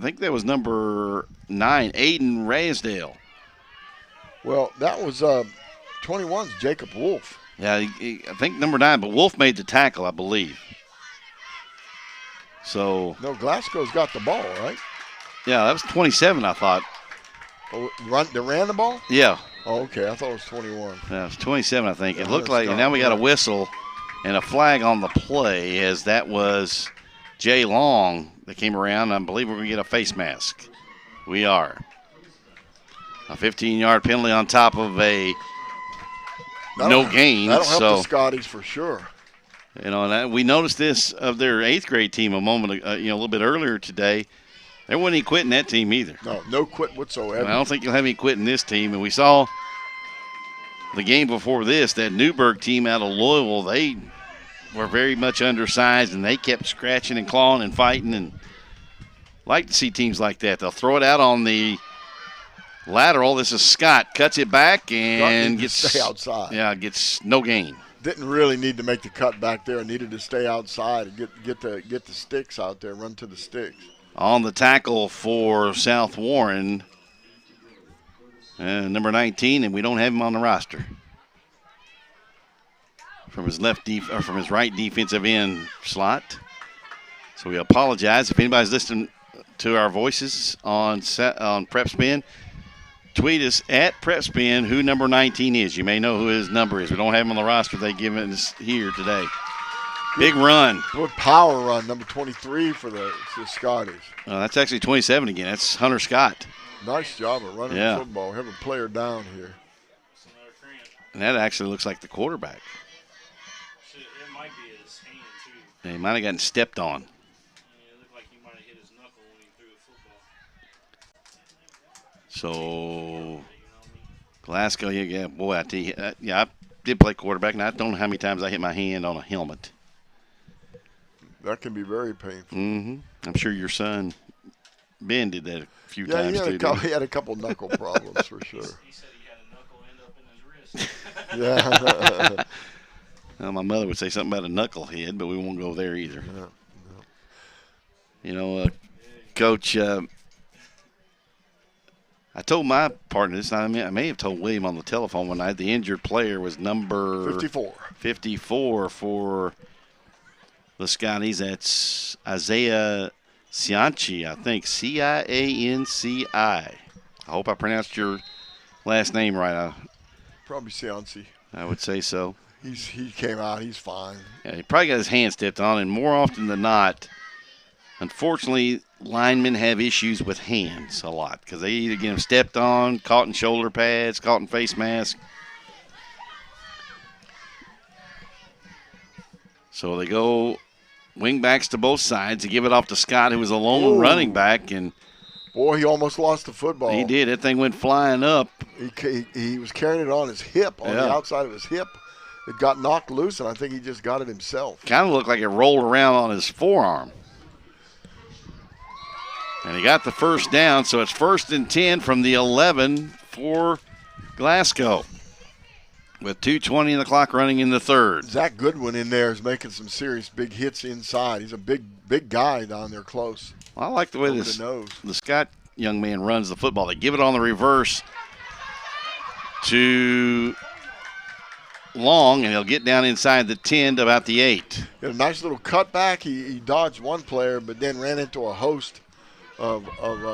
think that was number 9, Aiden Raysdale. Well, that was 21's Jacob Wolf. Yeah, I think number 9, but Wolf made the tackle, I believe. So. No, Glasgow's got the ball, right? Yeah, that was 27, I thought. Oh, they ran the ball? Yeah. Oh, okay. I thought it was 21. Yeah, it was 27, I think. Yeah, it looked like, and now we got a whistle and a flag on the play, as that was Jay Long that came around. I believe we're going to get a face mask. We are. A 15-yard penalty on top of a no gain. That'll help the Scotties for sure. You know, and we noticed this of their 8th grade team a little bit earlier today. There wasn't any quitting that team either. No quit whatsoever. I don't think you'll have any quitting this team. And we saw the game before this, that Newburgh team out of Louisville, they were very much undersized, and they kept scratching and clawing and fighting. And like to see teams like that. They'll throw it out on the lateral. This is Scott. Cuts it back and gets stay outside. Yeah, gets no gain. Didn't really need to make the cut back there. Needed to stay outside and get the sticks out there, run to the sticks. On the tackle for South Warren, number 19, and we don't have him on the roster. From his from his right defensive end slot. So we apologize if anybody's listening to our voices on PrepSpin. Tweet us at PrepSpin who number 19 is. You may know who his number is. We don't have him on the roster. They give us here today. Big run. Good power run, number 23 for the Scotties. That's actually 27 again. That's Hunter Scott. Nice job of running the football. Have a player down here. And that actually looks like the quarterback. It might be his hand, too. Yeah, he might have gotten stepped on. Yeah, it looked like he might have hit his knuckle when he threw the football. So, Glasgow, I did play quarterback, and I don't know how many times I hit my hand on a helmet. That can be very painful. Mm-hmm. I'm sure your son, Ben, did that a few times, too. He had a couple knuckle problems, for sure. He said he had a knuckle end up in his wrist. Yeah. Well, my mother would say something about a knucklehead, but we won't go there either. No. You know, Coach, I told my partner this. I may have told William on the telephone one night. The injured player was number 54 for the Scotties. That's Isaiah Cianci, I think. Cianci. I hope I pronounced your last name right. Probably Cianci. I would say so. He came out. He's fine. Yeah, he probably got his hand stepped on, and more often than not, unfortunately, linemen have issues with hands a lot because they either get them stepped on, caught in shoulder pads, caught in face mask. So they go wing backs to both sides. They give it off to Scott, who was a lone running back, and boy, he almost lost the football. He did. That thing went flying up. He was carrying it on his hip, on the outside of his hip. It got knocked loose, and I think he just got it himself. Kind of looked like it rolled around on his forearm. And he got the first down, so it's 1st and 10 from the 11 for Glasgow. With 2:20 in the clock running in the third. Zach Goodwin in there is making some serious big hits inside. He's a big guy down there close. Well, I like the way the Scott young man runs the football. They give it on the reverse to Long, and he'll get down inside the 10 to about the 8. Got a nice little cutback. He dodged one player, but then ran into a host of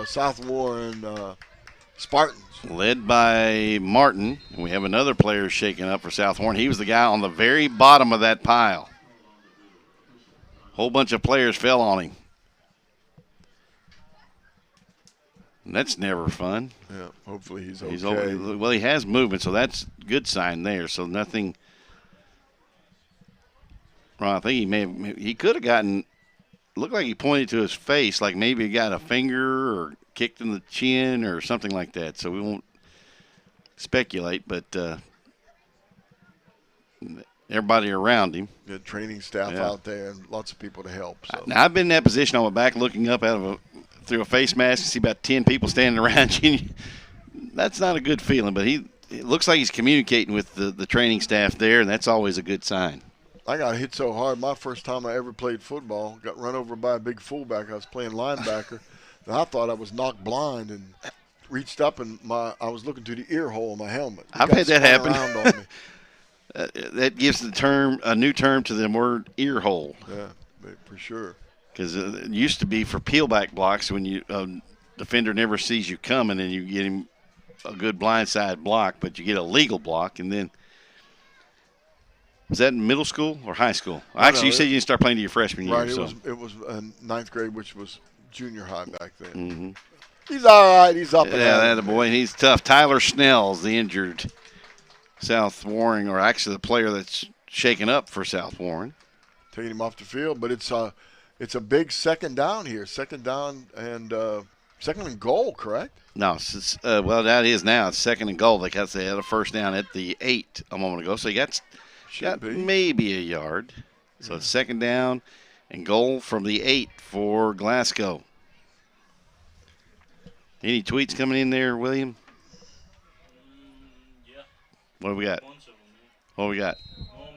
South Warren Spartans. Led by Martin, and we have another player shaking up for South Warren. He was the guy on the very bottom of that pile. Whole bunch of players fell on him. And that's never fun. Yeah, hopefully he's okay. Well, he has movement, so that's a good sign there. So nothing. Well, I think he could have gotten. Looked like he pointed to his face, like maybe he got a finger or kicked in the chin or something like that. So we won't speculate, but everybody around him. Good training staff out there and lots of people to help. So. Now, I've been in that position on my back looking up through a face mask and see about 10 people standing around you. That's not a good feeling, but it looks like he's communicating with the training staff there, and that's always a good sign. I got hit so hard my first time I ever played football, got run over by a big fullback. I was playing linebacker, and I thought I was knocked blind and reached up, and I was looking through the ear hole in my helmet. I've had that happen. That gives a new term to the word ear hole. Yeah, for sure. Because it used to be for peel back blocks when defender never sees you coming and you get him a good blindside block, but you get a legal block. And then, was that in middle school or high school? Actually, you said you didn't start playing to your freshman year. Right, So. it was ninth grade, which was junior high back then. Mm-hmm. He's all right. He's up and yeah, down. that boy. He's tough. Tyler Snell's the injured South Warren, or actually the player that's shaken up for South Warren. Taking him off the field, but it's a big second down here. Second down and second and goal, correct? No, well, that is now. It's second and goal. They had a first down at the 8 a moment ago. So you got maybe a yard. So it's second down and goal from the 8 for Glasgow. Any tweets coming in there, William? Yeah. What do we got? What do we got? Norm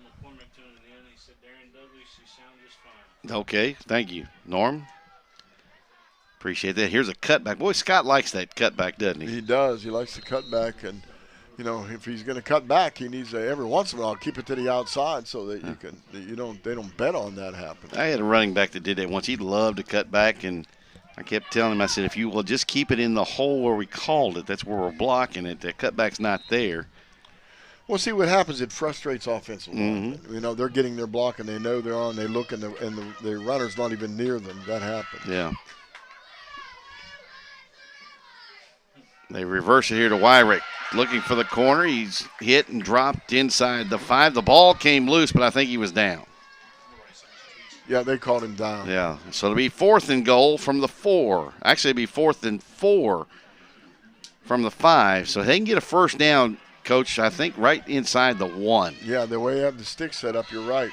McCormick tuned in. He said, Darren Douglas, you sound just fine. Okay, thank you, Norm. Appreciate that. Here's a cutback. Boy, Scott likes that cutback, doesn't he? He does. He likes the cutback, and if he's going to cut back, he needs to every once in a while keep it to the outside so that they don't bet on that happening. I had a running back that did that once. He loved to cut back, and I kept telling him, I said, if you will just keep it in the hole where we called it, that's where we're blocking it. The cutback's not there. Well, see what happens. It frustrates offensive linemen. Mm-hmm. They're getting their block, and they know they're on. They look, and the runner's not even near them. That happens. Yeah. They reverse it here to Wyrick. Looking for the corner. He's hit and dropped inside the 5. The ball came loose, but I think he was down. Yeah, they called him down. Yeah, so it'll be 4th and goal from the 4. Actually, it'll be 4th and 4 from the 5. So they can get a first down, Coach, I think right inside the 1. Yeah, the way you have the stick set up, you're right.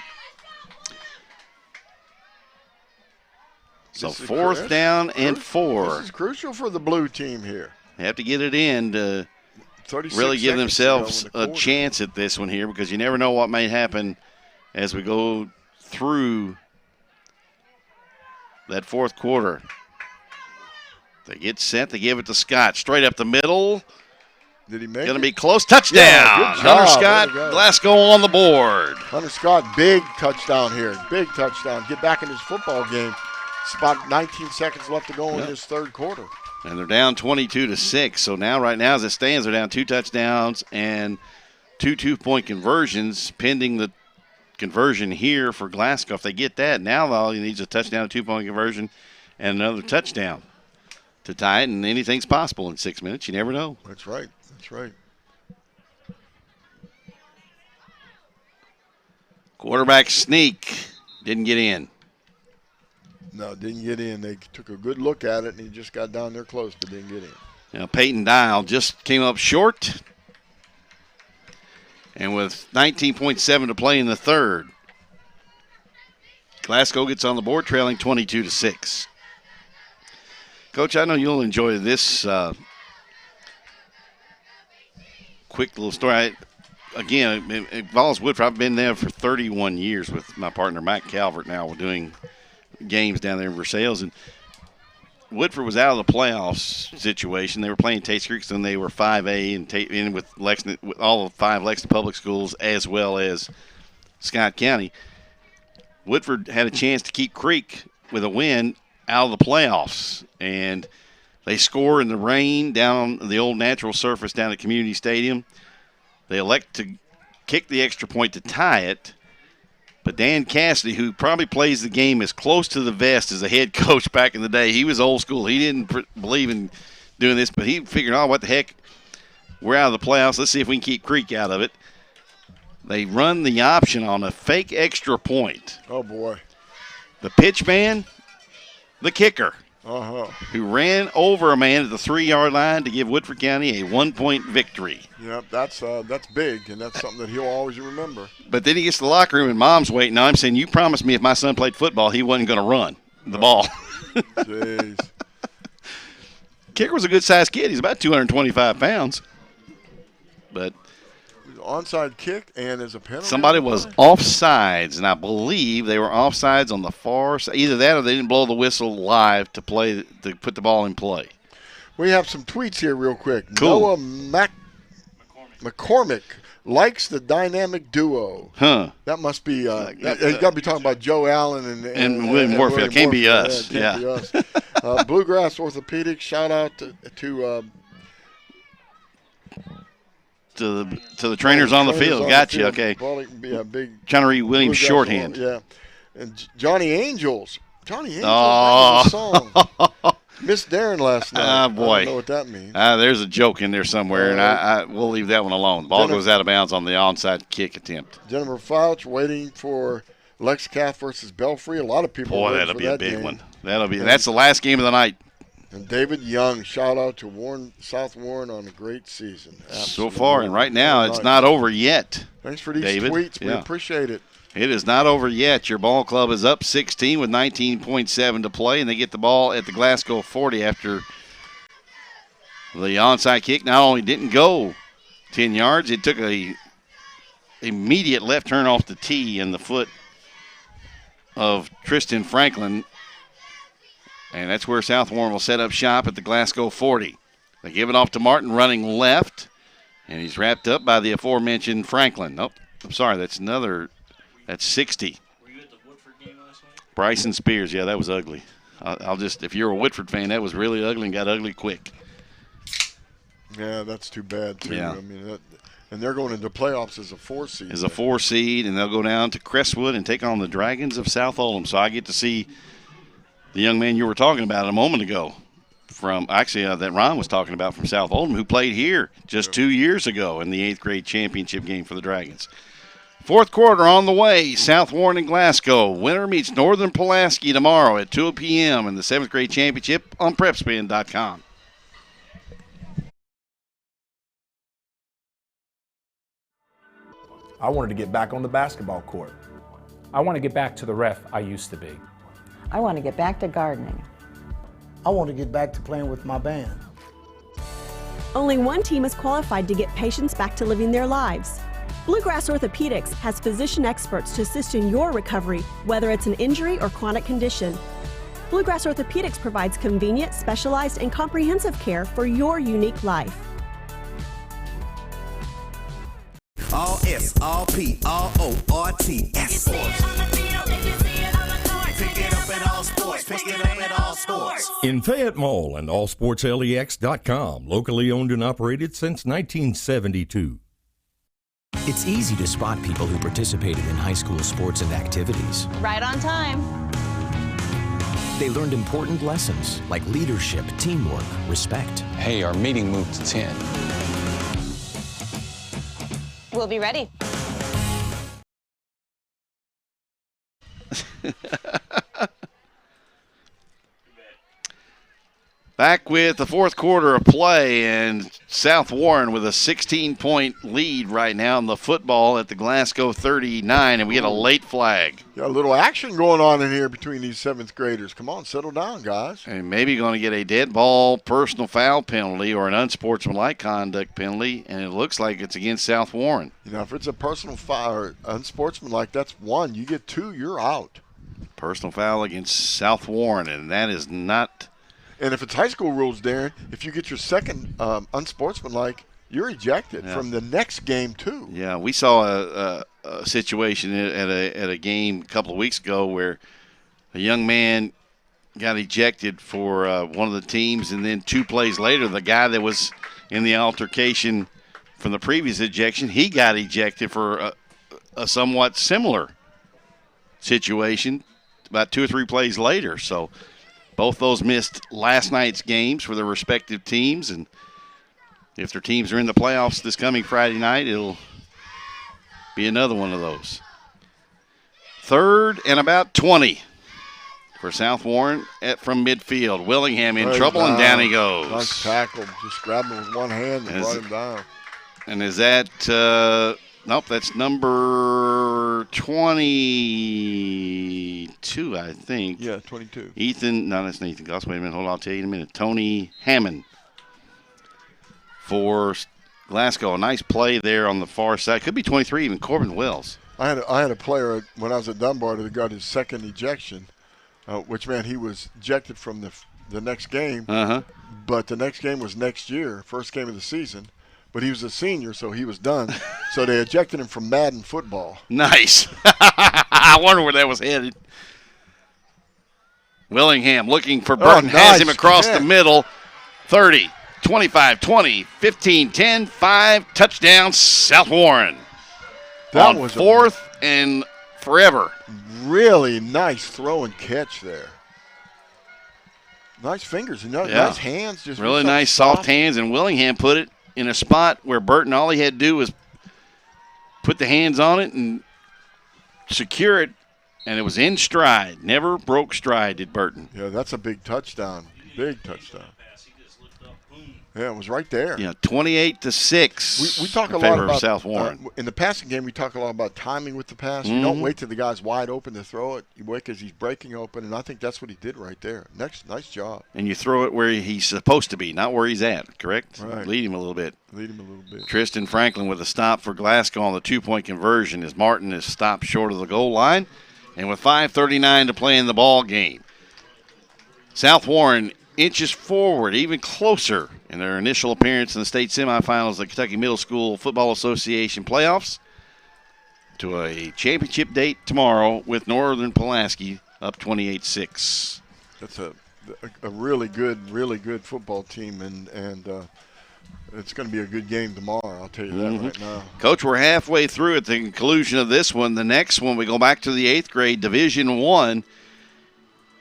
So 4th down and 4. This is crucial for the blue team here. They have to get it in to really give themselves a chance at this one here, because you never know what may happen as we go through that 4th quarter. They get set. They give it to Scott. Straight up the middle. Did he make it? Going to be close. Touchdown. Yeah, good job. Hunter Scott, Glasgow on the board. Hunter Scott, big touchdown here. Big touchdown. Get back in his football game. It's about 19 seconds left to go in this 3rd quarter. And they're down 22-6. So now, right now, as it stands, they're down 2 touchdowns and 2 2-point conversions, pending the conversion here for Glasgow. If they get that, now all he needs is a touchdown, a 2-point conversion, and another touchdown to tie it, and anything's possible in 6 minutes. You never know. That's right. That's right. Quarterback sneak. Didn't get in. No, didn't get in. They took a good look at it, and he just got down there close, but didn't get in. Now, Peyton Dial just came up short. And with 19.7 to play in the 3rd, Glasgow gets on the board, trailing 22-6. Coach, I know you'll enjoy this quick little story. Again, it involves Woodford. I've been there for 31 years with my partner, Mike Calvert. Now we're doing games down there in Versailles, and Woodford was out of the playoffs situation. They were playing Tates Creek, and they were 5A and with Lexington, with all 5 Lexington public schools as well as Scott County. Woodford had a chance to keep Creek with a win out of the playoffs, and they score in the rain down the old natural surface down at Community Stadium. They elect to kick the extra point to tie it. But Dan Cassidy, who probably plays the game as close to the vest as a head coach back in the day, he was old school. He didn't believe in doing this, but he figured, oh, what the heck, we're out of the playoffs. Let's see if we can keep Creek out of it. They run the option on a fake extra point. Oh, boy. The pitch man, the kicker. who ran over a man at the 3-yard line to give Woodford County a 1-point victory. Yep, that's big, and that's something that he'll always remember. But then he gets to the locker room, and Mom's waiting on him, saying, "You promised me if my son played football, he wasn't going to run the ball." Jeez. Kicker was a good-sized kid. He's about 225 pounds. But onside kick and as a penalty. Somebody was offsides, and I believe they were offsides on the far side. Either that or they didn't blow the whistle live to put the ball in play. We have some tweets here real quick. Cool. Noah McCormick likes the dynamic duo. Huh. That must be you got to be talking about Joe Allen and William Warfield. Can't be us. Can't be us. Bluegrass Orthopedics, shout out to the trainers on the field. Gotcha. Okay. Big trying to read Williams shorthand. Yeah. And Johnny Angels. Johnny Angels. That was a song. Missed Darren last night. Oh, boy. I don't know what that means. There's a joke in there somewhere, and we'll leave that one alone. The ball goes out of bounds on the onside kick attempt. Jennifer Fouch waiting for Lex Calf versus Belfry. A lot of people. Boy, that'll be a big one. That's the last game of the night. And David Young, shout out to South Warren on a great season. Absolutely. So far, and right now, it's not over yet. Thanks for these David. tweets. We appreciate it. It is not over yet. Your ball club is up 16 with 19.7 to play, and they get the ball at the Glasgow 40 after the onside kick not only didn't go 10 yards, it took a immediate left turn off the tee in the foot of Tristan Franklin. And that's where South Warren will set up shop at the Glasgow 40. They give it off to Martin running left, and he's wrapped up by the aforementioned Franklin. Nope, I'm sorry, that's 60. Were you at the Woodford game last night? Bryson Spears, yeah, that was ugly. I'll just, if you're a Woodford fan, that was really ugly and got ugly quick. Yeah, that's too bad, too. Yeah. I mean, and they're going into playoffs as a 4 seed. As a 4 seed, and they'll go down to Crestwood and take on the Dragons of South Oldham. So I get to see the young man you were talking about a moment ago that Ron was talking about from South Oldham, who played here just 2 years ago in the 8th grade championship game for the Dragons. Fourth quarter on the way. South Warren and Glasgow. Winner meets Northern Pulaski tomorrow at 2 p.m. in the 7th grade championship on PrepSpin.com. I wanted to get back on the basketball court. I want to get back to the ref I used to be. I want to get back to gardening. I want to get back to playing with my band. Only one team is qualified to get patients back to living their lives. Bluegrass Orthopedics has physician experts to assist in your recovery, whether it's an injury or chronic condition. Bluegrass Orthopedics provides convenient, specialized, and comprehensive care for your unique life. All S, all P, all O, R-T-S. Pick it up at all sports. Pick it up at all sports. In Fayette Mall and allsportslex.com, locally owned and operated since 1972. It's easy to spot people who participated in high school sports and activities. Right on time. They learned important lessons like leadership, teamwork, respect. Hey, our meeting moved to 10. We'll be ready. Back with the fourth quarter of play, and South Warren with a 16-point lead right now in the football at the Glasgow 39, and we get a late flag. Got a little action going on in here between these 7th graders. Come on, settle down, guys. And maybe going to get a dead ball personal foul penalty or an unsportsmanlike conduct penalty, and it looks like it's against South Warren. You know, if it's a personal foul or unsportsmanlike, that's 1. You get 2, you're out. Personal foul against South Warren, and that is not... And if it's high school rules, Darren, if you get your second unsportsmanlike, you're ejected from the next game too. Yeah, we saw a situation at a game a couple of weeks ago where a young man got ejected for one of the teams, and then 2 plays later, the guy that was in the altercation from the previous ejection, he got ejected for a somewhat similar situation about 2 or 3 plays later. So both those missed last night's games for their respective teams, and if their teams are in the playoffs this coming Friday night, it'll be another one of those. 3rd and about 20 for South Warren from midfield. Willingham in He's trouble, and down he goes. Nice tackle. Just grabbed him with one hand and brought him down. And is that nope, that's number 22, I think. Yeah, 22. Ethan, no, that's not Ethan Goss. Wait a minute, hold on, I'll tell you in a minute. Tony Hammond for Glasgow. A nice play there on the far side. Could be 23 even. Corbin Wells. I had a player when I was at Dunbar that got his second ejection, which meant he was ejected from the next game. But the next game was next year, first game of the season. But he was a senior, so he was done. So they ejected him from Madden football. Nice. I wonder where that was headed. Willingham looking for Burton. Has him across the middle. 30, 25, 20, 15, 10, 5. Touchdown, South Warren. That on was fourth and forever. Really nice throw and catch there. Nice fingers and nice hands. Just really nice soft hands, and Willingham put it in a spot where Burton, all he had to do was put the hands on it and secure it, and it was in stride. Never broke stride, did Burton. Yeah, that's a big touchdown. Big touchdown. Yeah, it was right there. Yeah, 28-6. We talk a lot about South Warren. In the passing game, we talk a lot about timing with the pass. You don't wait till the guy's wide open to throw it. You wait because he's breaking open, and I think that's what he did right there. Nice job. And you throw it where he's supposed to be, not where he's at, correct? Right. Lead him a little bit. Bit. Tristan Franklin with a stop for Glasgow on the 2-point conversion as Martin is stopped short of the goal line. And with 5:39 to play in the ball game, South Warren inches forward, even closer in their initial appearance in the state semifinals of the Kentucky Middle School Football Association playoffs to a championship date tomorrow with Northern Pulaski up 28-6. That's a really good football team, and it's going to be a good game tomorrow. I'll tell you that right now. Coach, we're halfway through at the conclusion of this one. The next one, we go back to the 8th grade, Division I.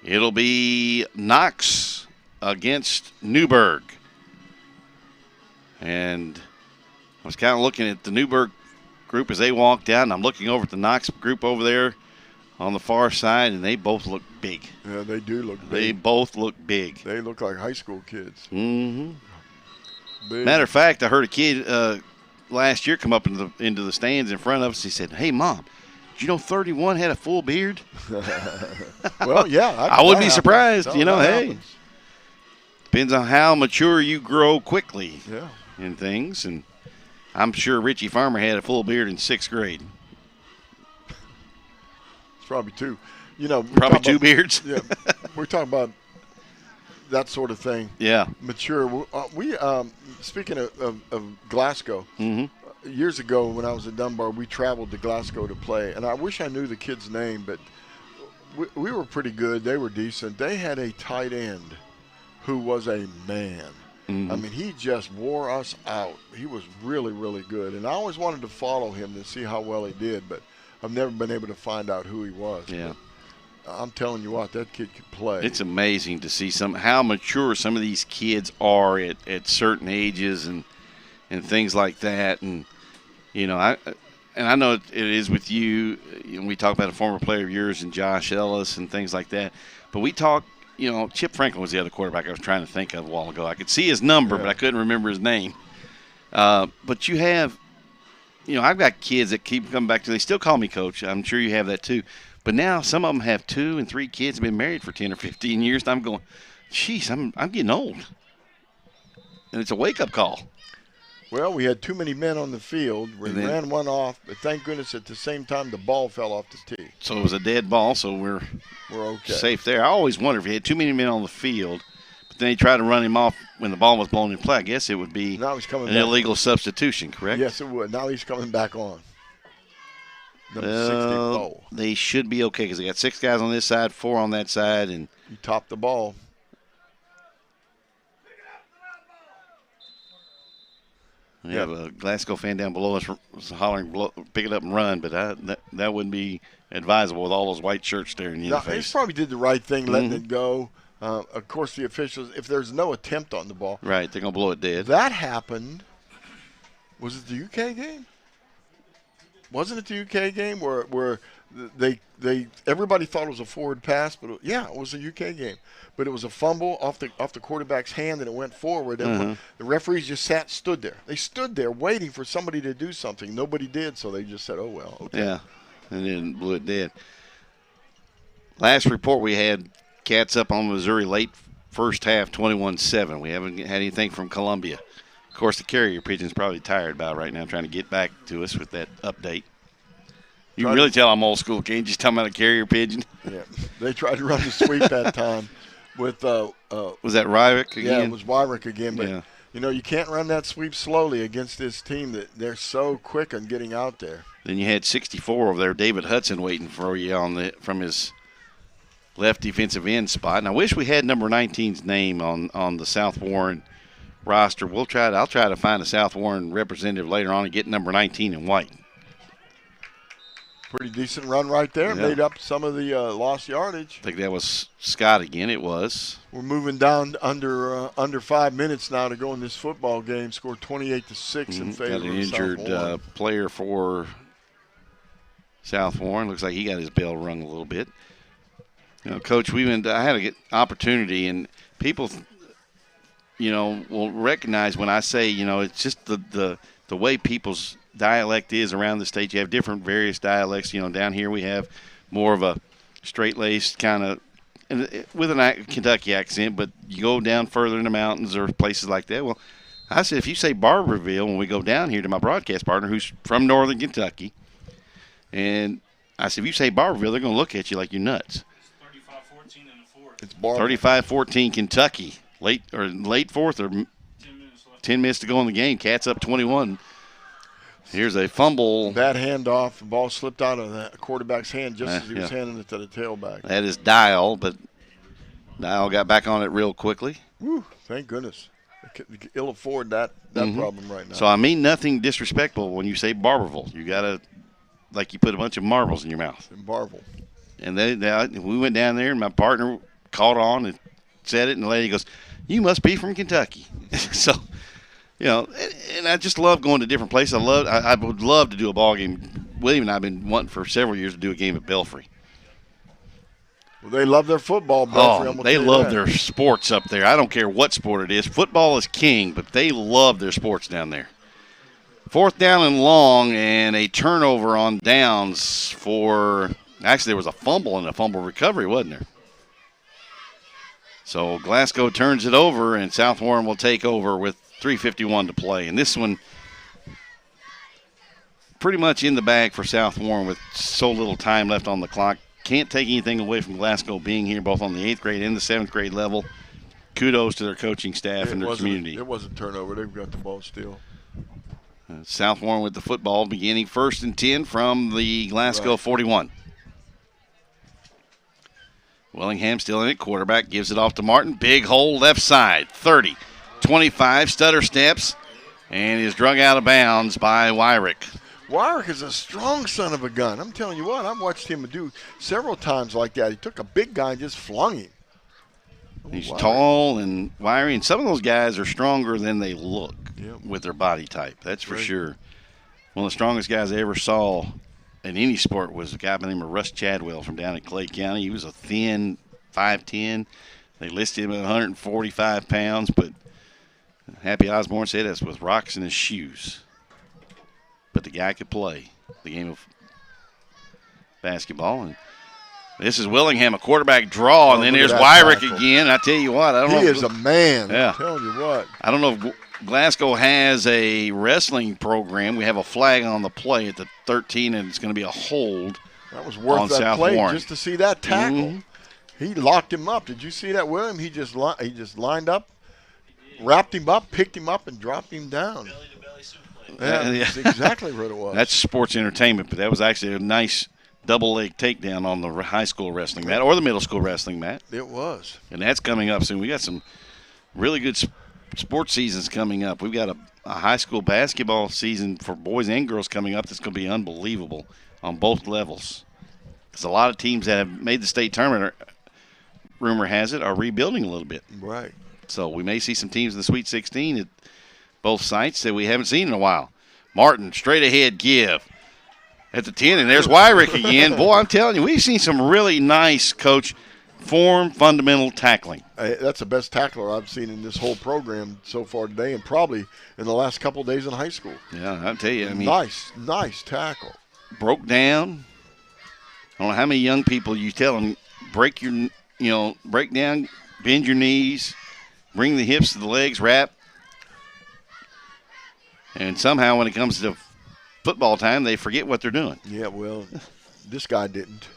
It'll be Knox against Newburgh. And I was kind of looking at the Newburgh group as they walked out, and I'm looking over at the Knox group over there on the far side, and they both look big. Yeah, they do look big. They both look big. They look like high school kids. Matter of fact, I heard a kid last year come up into the stands in front of us. He said, "Hey, Mom, did you know 31 had a full beard?" Well, yeah. I wouldn't be surprised. No, hey. happens. Depends on how mature you grow quickly Yeah. in things. And I'm sure Richie Farmer had a full beard in 6th grade. It's probably two. Probably two beards. Yeah. We're talking about that sort of thing. Yeah. Mature. We speaking of Glasgow, years ago when I was at Dunbar, we traveled to Glasgow to play. And I wish I knew the kid's name, but we were pretty good. They were decent. They had a tight end who was a man. I mean, he just wore us out. He was really, really good. And I always wanted to follow him to see how well he did, but I've never been able to find out who he was. Yeah. But I'm telling you what, that kid could play. It's amazing to see how mature some of these kids are at certain ages and things like that. And, I know it is with you. We talk about a former player of yours and Josh Ellis and things like that. But we talk, Chip Franklin was the other quarterback I was trying to think of a while ago. I could see his number, but I couldn't remember his name. But you have, I've got kids that keep coming back to. They still call me coach. I'm sure you have that too. But now some of them have 2 and 3 kids, have been married for 10 or 15 years. And I'm going, geez, I'm getting old. And it's a wake-up call. Well, we had too many men on the field. We ran one off, but thank goodness at the same time the ball fell off the tee. So it was a dead ball, so we're okay. Safe there. I always wonder if you had too many men on the field, but then they tried to run him off when the ball was blown in play. I guess it would be now he's coming an illegal substitution, correct? Yes, it would. Now he's coming back on. Number 64. They should be okay because they got 6 guys on this side, 4 on that side, and he topped the ball. We have a Glasgow fan down below us hollering, pick it up and run, but that wouldn't be advisable with all those white shirts staring you in the face. He probably did the right thing, letting it go. Of course, the officials, if there's no attempt on the ball. Right, they're going to blow it dead. That happened. Was it the UK game? wasn't it the UK game where they everybody thought it was a forward pass, but it was a UK game. But it was a fumble off the quarterback's hand, and it went forward. And the referees just stood there. They stood there waiting for somebody to do something. Nobody did, so they just said, "Oh well." Okay. Yeah, and then blew it dead. Last report we had, Cats up on Missouri late first half, 21-7. We haven't had anything from Columbia. Of course, the carrier pigeon's probably tired about it right now, trying to get back to us with that update. You can really tell I'm old school, can't you? Just talking about a carrier pigeon. Yeah, they tried to run the sweep that time with was that Ryrick again? Yeah, it was Wyrick again. But you can't run that sweep slowly against this team that they're so quick on getting out there. Then you had 64 over there, David Hudson waiting for you from his left defensive end spot. And I wish we had number 19's name on the South Warren roster. I'll try to find a South Warren representative later on and get number 19 in white. Pretty decent run right there. Yeah. Made up some of the lost yardage. I think that was Scott again. It was. We're moving down under 5 minutes now to go in this football game. Scored 28-6 in favor of South Warren. Got an injured player for South Warren. Looks like he got his bell rung a little bit. Coach, I had an opportunity, and people, will recognize when I say, it's just the way people's dialect is around the state. You have different various dialects. Down here we have more of a straight-laced kind of, with a Kentucky accent, but you go down further in the mountains or places like that. Well, I said, if you say Barberville when we go down here to my broadcast partner who's from northern Kentucky, and I said, if you say Barberville, they're going to look at you like you're nuts. 35-14 in the fourth. It's Barber. 35-14 Kentucky. Late fourth or 10 minutes to go in the game. Cats up 21. Here's a fumble. Bad handoff. The ball slipped out of the quarterback's hand just as he was handing it to the tailback. That is Dial, but Dial got back on it real quickly. Woo, thank goodness. Ill afford that problem right now. So I mean nothing disrespectful when you say Barberville. You got to, like you put a bunch of marbles in your mouth. In Barville. And we went down there, and my partner caught on and said it, and the lady goes, "You must be from Kentucky." So, and I just love going to different places. I would love to do a ball game. William and I have been wanting for several years to do a game at Belfry. Well, they love their football, Belfry. They love their sports up there. I don't care what sport it is. Football is king, but they love their sports down there. 4th down and long, and a turnover on downs for – actually, there was a fumble and a fumble recovery, wasn't there? So Glasgow turns it over, and South Warren will take over with 3:51 to play. And this one pretty much in the bag for South Warren with so little time left on the clock. Can't take anything away from Glasgow being here both on the 8th grade and the 7th grade level. Kudos to their coaching staff and their community. It was a turnover. They've got the ball still. South Warren with the football beginning 1st and 10 from the Glasgow 41. Willingham still in it. Quarterback gives it off to Martin. Big hole left side. 30, 25, stutter steps, and is drug out of bounds by Wyrick. Wyrick is a strong son of a gun. I'm telling you what, I've watched him do several times like that. He took a big guy and just flung him. He's tall and wiry, and some of those guys are stronger than they look with their body type. That's for sure. One of the strongest guys I ever saw in any sport was a guy by the name of Russ Chadwell from down in Clay County. He was a thin 5'10". They listed him at 145 pounds, but Happy Osborne said that's with rocks in his shoes. But the guy could play the game of basketball. And this is Willingham, a quarterback draw, and then there's Wyrick again. I tell you what, I don't know. He is a man. Yeah. I'm telling you what. I don't know if Glasgow has a wrestling program. We have a flag on the play at the 13, and it's going to be a hold. That was worth that South play Warren. just to see that tackle. He locked him up. Did you see that, William? He just lined up, wrapped him up, picked him up, and dropped him down. Yeah, that's exactly what it was. That's sports entertainment, but that was actually a nice double-leg takedown on the high school wrestling mat or the middle school wrestling mat. It was. And that's coming up soon. We got some really good sports seasons coming up. We've got a high school basketball season for boys and girls coming up that's going to be unbelievable on both levels. Because a lot of teams that have made the state tournament, rumor has it, are rebuilding a little bit. Right. So we may see some teams in the Sweet 16 at both sites that we haven't seen in a while. Martin, straight ahead give. at the 10, and there's Wyrick again. Boy, I'm telling you, we've seen some really nice, Coach, form fundamental tackling. That's the best tackler I've seen in this whole program so far today, and probably in the last couple of days in high school. Yeah, I'll tell you. I mean, nice tackle. Broke down. I don't know how many young people you tell them break down, bend your knees, bring the hips to the legs, wrap, and somehow when it comes to football time, they forget what they're doing. Yeah, well, this guy didn't.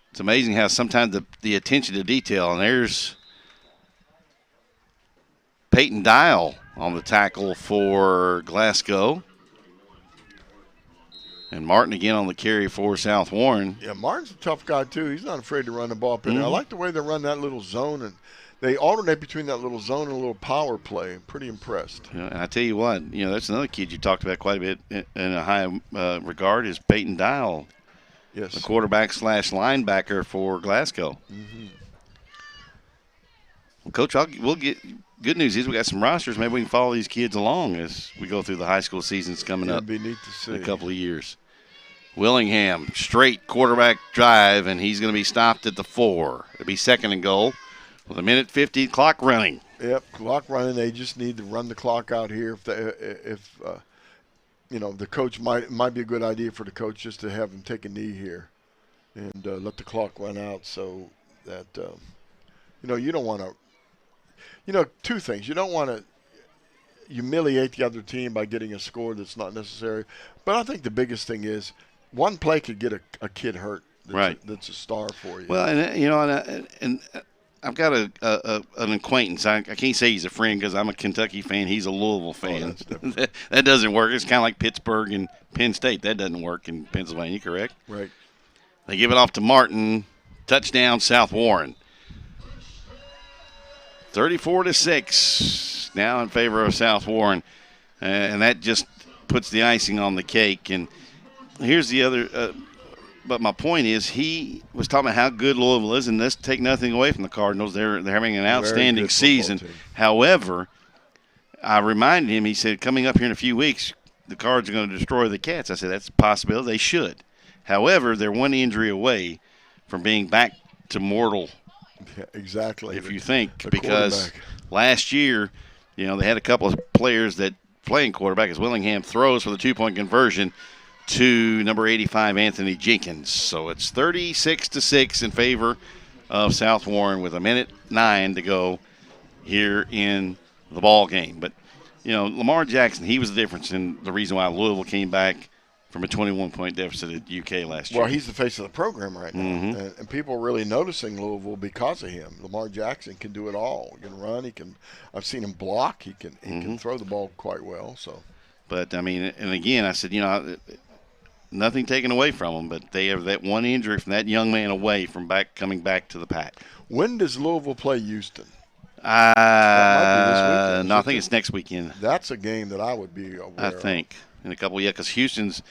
It's amazing how sometimes the attention to detail, and there's Peyton Dial on the tackle for Glasgow. And Martin again on the carry for South Warren. Yeah, Martin's a tough guy, too. He's not afraid to run the ball up in there. I like the way they run that little zone, and they alternate between that little zone and a little power play. I'm pretty impressed. Yeah, and I tell you what, that's another kid you talked about quite a bit in a high regard is Peyton Dial. Yes. The quarterback / linebacker for Glasgow. Well, Coach, we'll get good news is we got some rosters. Maybe we can follow these kids along as we go through the high school seasons coming up. It'd be neat to see. In a couple of years. Willingham, straight quarterback drive, and he's going to be stopped at the 4. It'll be 2nd and goal with a minute 50 clock running. Yep, clock running. They just need to run the clock out here. If the coach might be a good idea for the coach just to have him take a knee here and let the clock run out so that you don't want to. Two things. You don't want to humiliate the other team by getting a score that's not necessary. But I think the biggest thing is one play could get a kid hurt. That's a star for you. Well, and I've got an acquaintance. I can't say he's a friend because I'm a Kentucky fan. He's a Louisville fan. That doesn't work. It's kind of like Pittsburgh and Penn State. That doesn't work in Pennsylvania, correct? Right. They give it off to Martin. Touchdown, South Warren. 34-6 now in favor of South Warren. And that just puts the icing on the cake. And here's the other but my point is he was talking about how good Louisville is, and let's take nothing away from the Cardinals. They're having an outstanding season. However, I reminded him, he said, coming up here in a few weeks, the Cards are going to destroy the Cats. I said, that's a possibility. They should. However, they're one injury away from being back to mortal. Yeah, exactly. If you think, because last year, they had a couple of players that playing quarterback as Willingham throws for the 2-point conversion to number 85, Anthony Jenkins. So it's 36-6 in favor of South Warren with a minute 9 to go here in the ball game. But, Lamar Jackson, he was the difference in the reason why Louisville came back from a 21-point deficit at UK last year. Well, he's the face of the program right now. And people are really noticing Louisville because of him. Lamar Jackson can do it all. He can run. I've seen him block. He can throw the ball quite well. So, but, and again, I said, nothing taken away from them, but they have that one injury from that young man away from coming back to the pack. When does Louisville play Houston? I think it's next weekend. That's a game that I would be aware of. I think. In a couple of years, because Houston's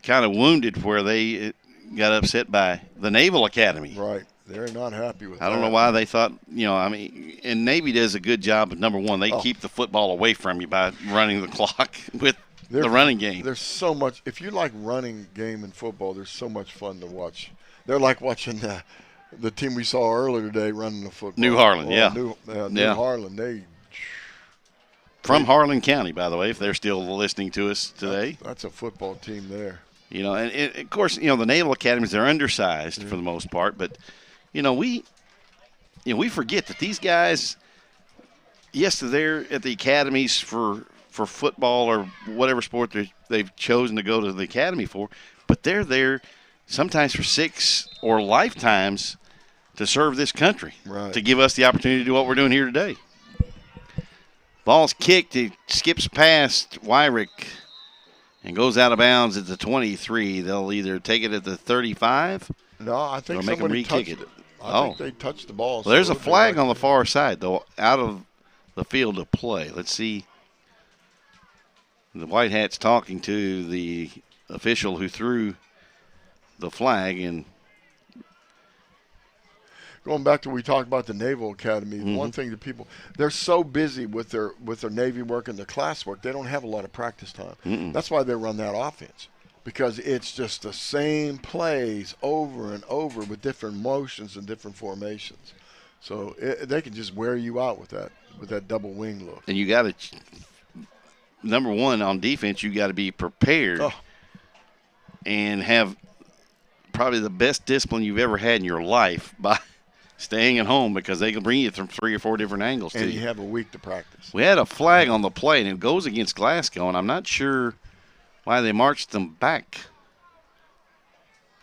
kind of wounded where they got upset by the Naval Academy. Right. They're not happy with that. I don't know why they thought, and Navy does a good job of, number one, they keep the football away from you by running the clock with the running game. There's so much. If you like running game in football, there's so much fun to watch. They're like watching the team we saw earlier today running the football. New Harlan, New Harlan, from Harlan County, by the way, if they're still listening to us today. That's a football team there. And of course, the Naval Academies, they're undersized for the most part, but we forget that these guys, yes, they're at the academies for football or whatever sport they've chosen to go to the academy for, but they're there sometimes for 6 or lifetimes to serve this country, to give us the opportunity to do what we're doing here today. Ball's kicked. He skips past Wyrick and goes out of bounds at the 23. They'll either take it at the 35 I think or make them re-kick it. I think they touched the ball. Well, there's a flag on the far side, though, out of the field of play. Let's see. The White Hat's talking to the official who threw the flag, and going back to we talked about the Naval Academy, one thing that people, they're so busy with their Navy work and their class work, they don't have a lot of practice time. That's why they run that offense, because it's just the same plays over and over with different motions and different formations. So they can just wear you out with that double wing look. And you got to, number one, on defense, you got to be prepared and have probably the best discipline you've ever had in your life by staying at home, because they can bring you from 3 or 4 different angles. And you have a week to practice. We had a flag on the play, and it goes against Glasgow, and I'm not sure why they marched them back,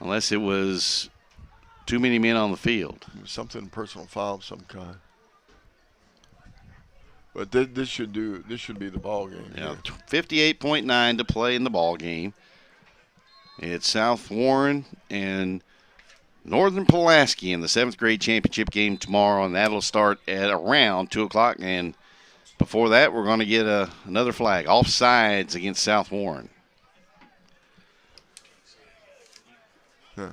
unless it was too many men on the field. Something personal foul of some kind. But this should be the ball game. Yeah, 58.9 to play in the ball game. It's South Warren and Northern Pulaski in the 7th grade championship game tomorrow, and that'll start at around 2 o'clock. And before that, we're going to get another flag, offsides against South Warren. Yeah.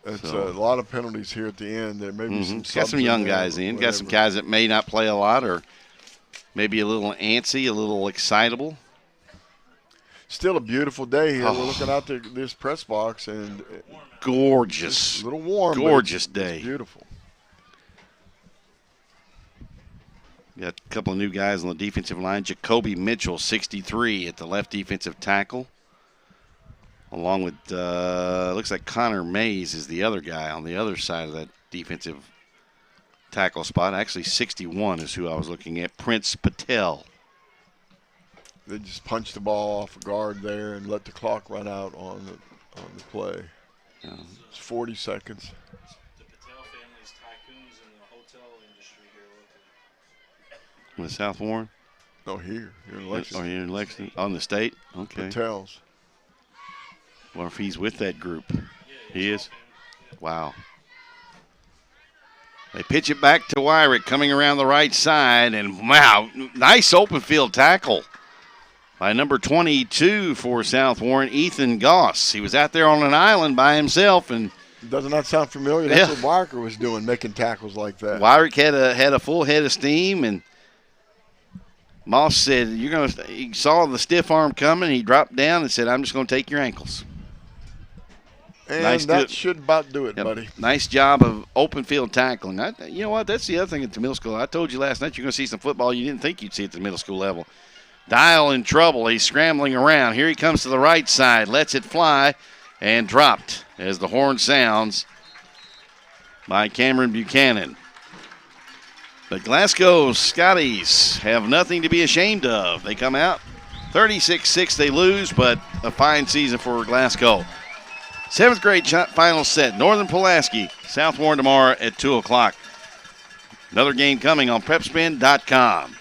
It's a lot of penalties here at the end. There may be some got some young guys in. Got some guys that may not play a lot, or maybe a little antsy, a little excitable. Still a beautiful day here. We're looking out this press box, and gorgeous. A little warm. Gorgeous day. It's beautiful. Got a couple of new guys on the defensive line. Jacoby Mitchell, 63, at the left defensive tackle. Along with, looks like Connor Mays is the other guy on the other side of that defensive tackle spot. Actually, 61 is who I was looking at. Prince Patel. They just punched the ball off a guard there and let the clock run out on the play. It's 40 seconds. The Patel family's tycoons in the hotel industry here locally. With South Warren? No, here in Lexington. Oh, here in Lexington? On the state? Okay. Patels. Well, if he's with that group. He is? Wow. They pitch it back to Wyrick, coming around the right side, and wow, nice open field tackle by number 22 for South Warren, Ethan Goss. He was out there on an island by himself, and doesn't that sound familiar? That's what Wyrick was doing, making tackles like that. Wyrick had a full head of steam, and Moss said, he saw the stiff arm coming. He dropped down and said, "I'm just going to take your ankles." And that should about do it, buddy. Nice job of open field tackling. You know what? That's the other thing at the middle school. I told you last night you're going to see some football you didn't think you'd see at the middle school level. Dial in trouble. He's scrambling around. Here he comes to the right side. Lets it fly and dropped as the horn sounds by Cameron Buchanan. The Glasgow Scotties have nothing to be ashamed of. They come out 36-6. They lose, but a fine season for Glasgow. 7th grade final set, Northern Pulaski, South Warren tomorrow at 2 o'clock. Another game coming on PrepSpin.com.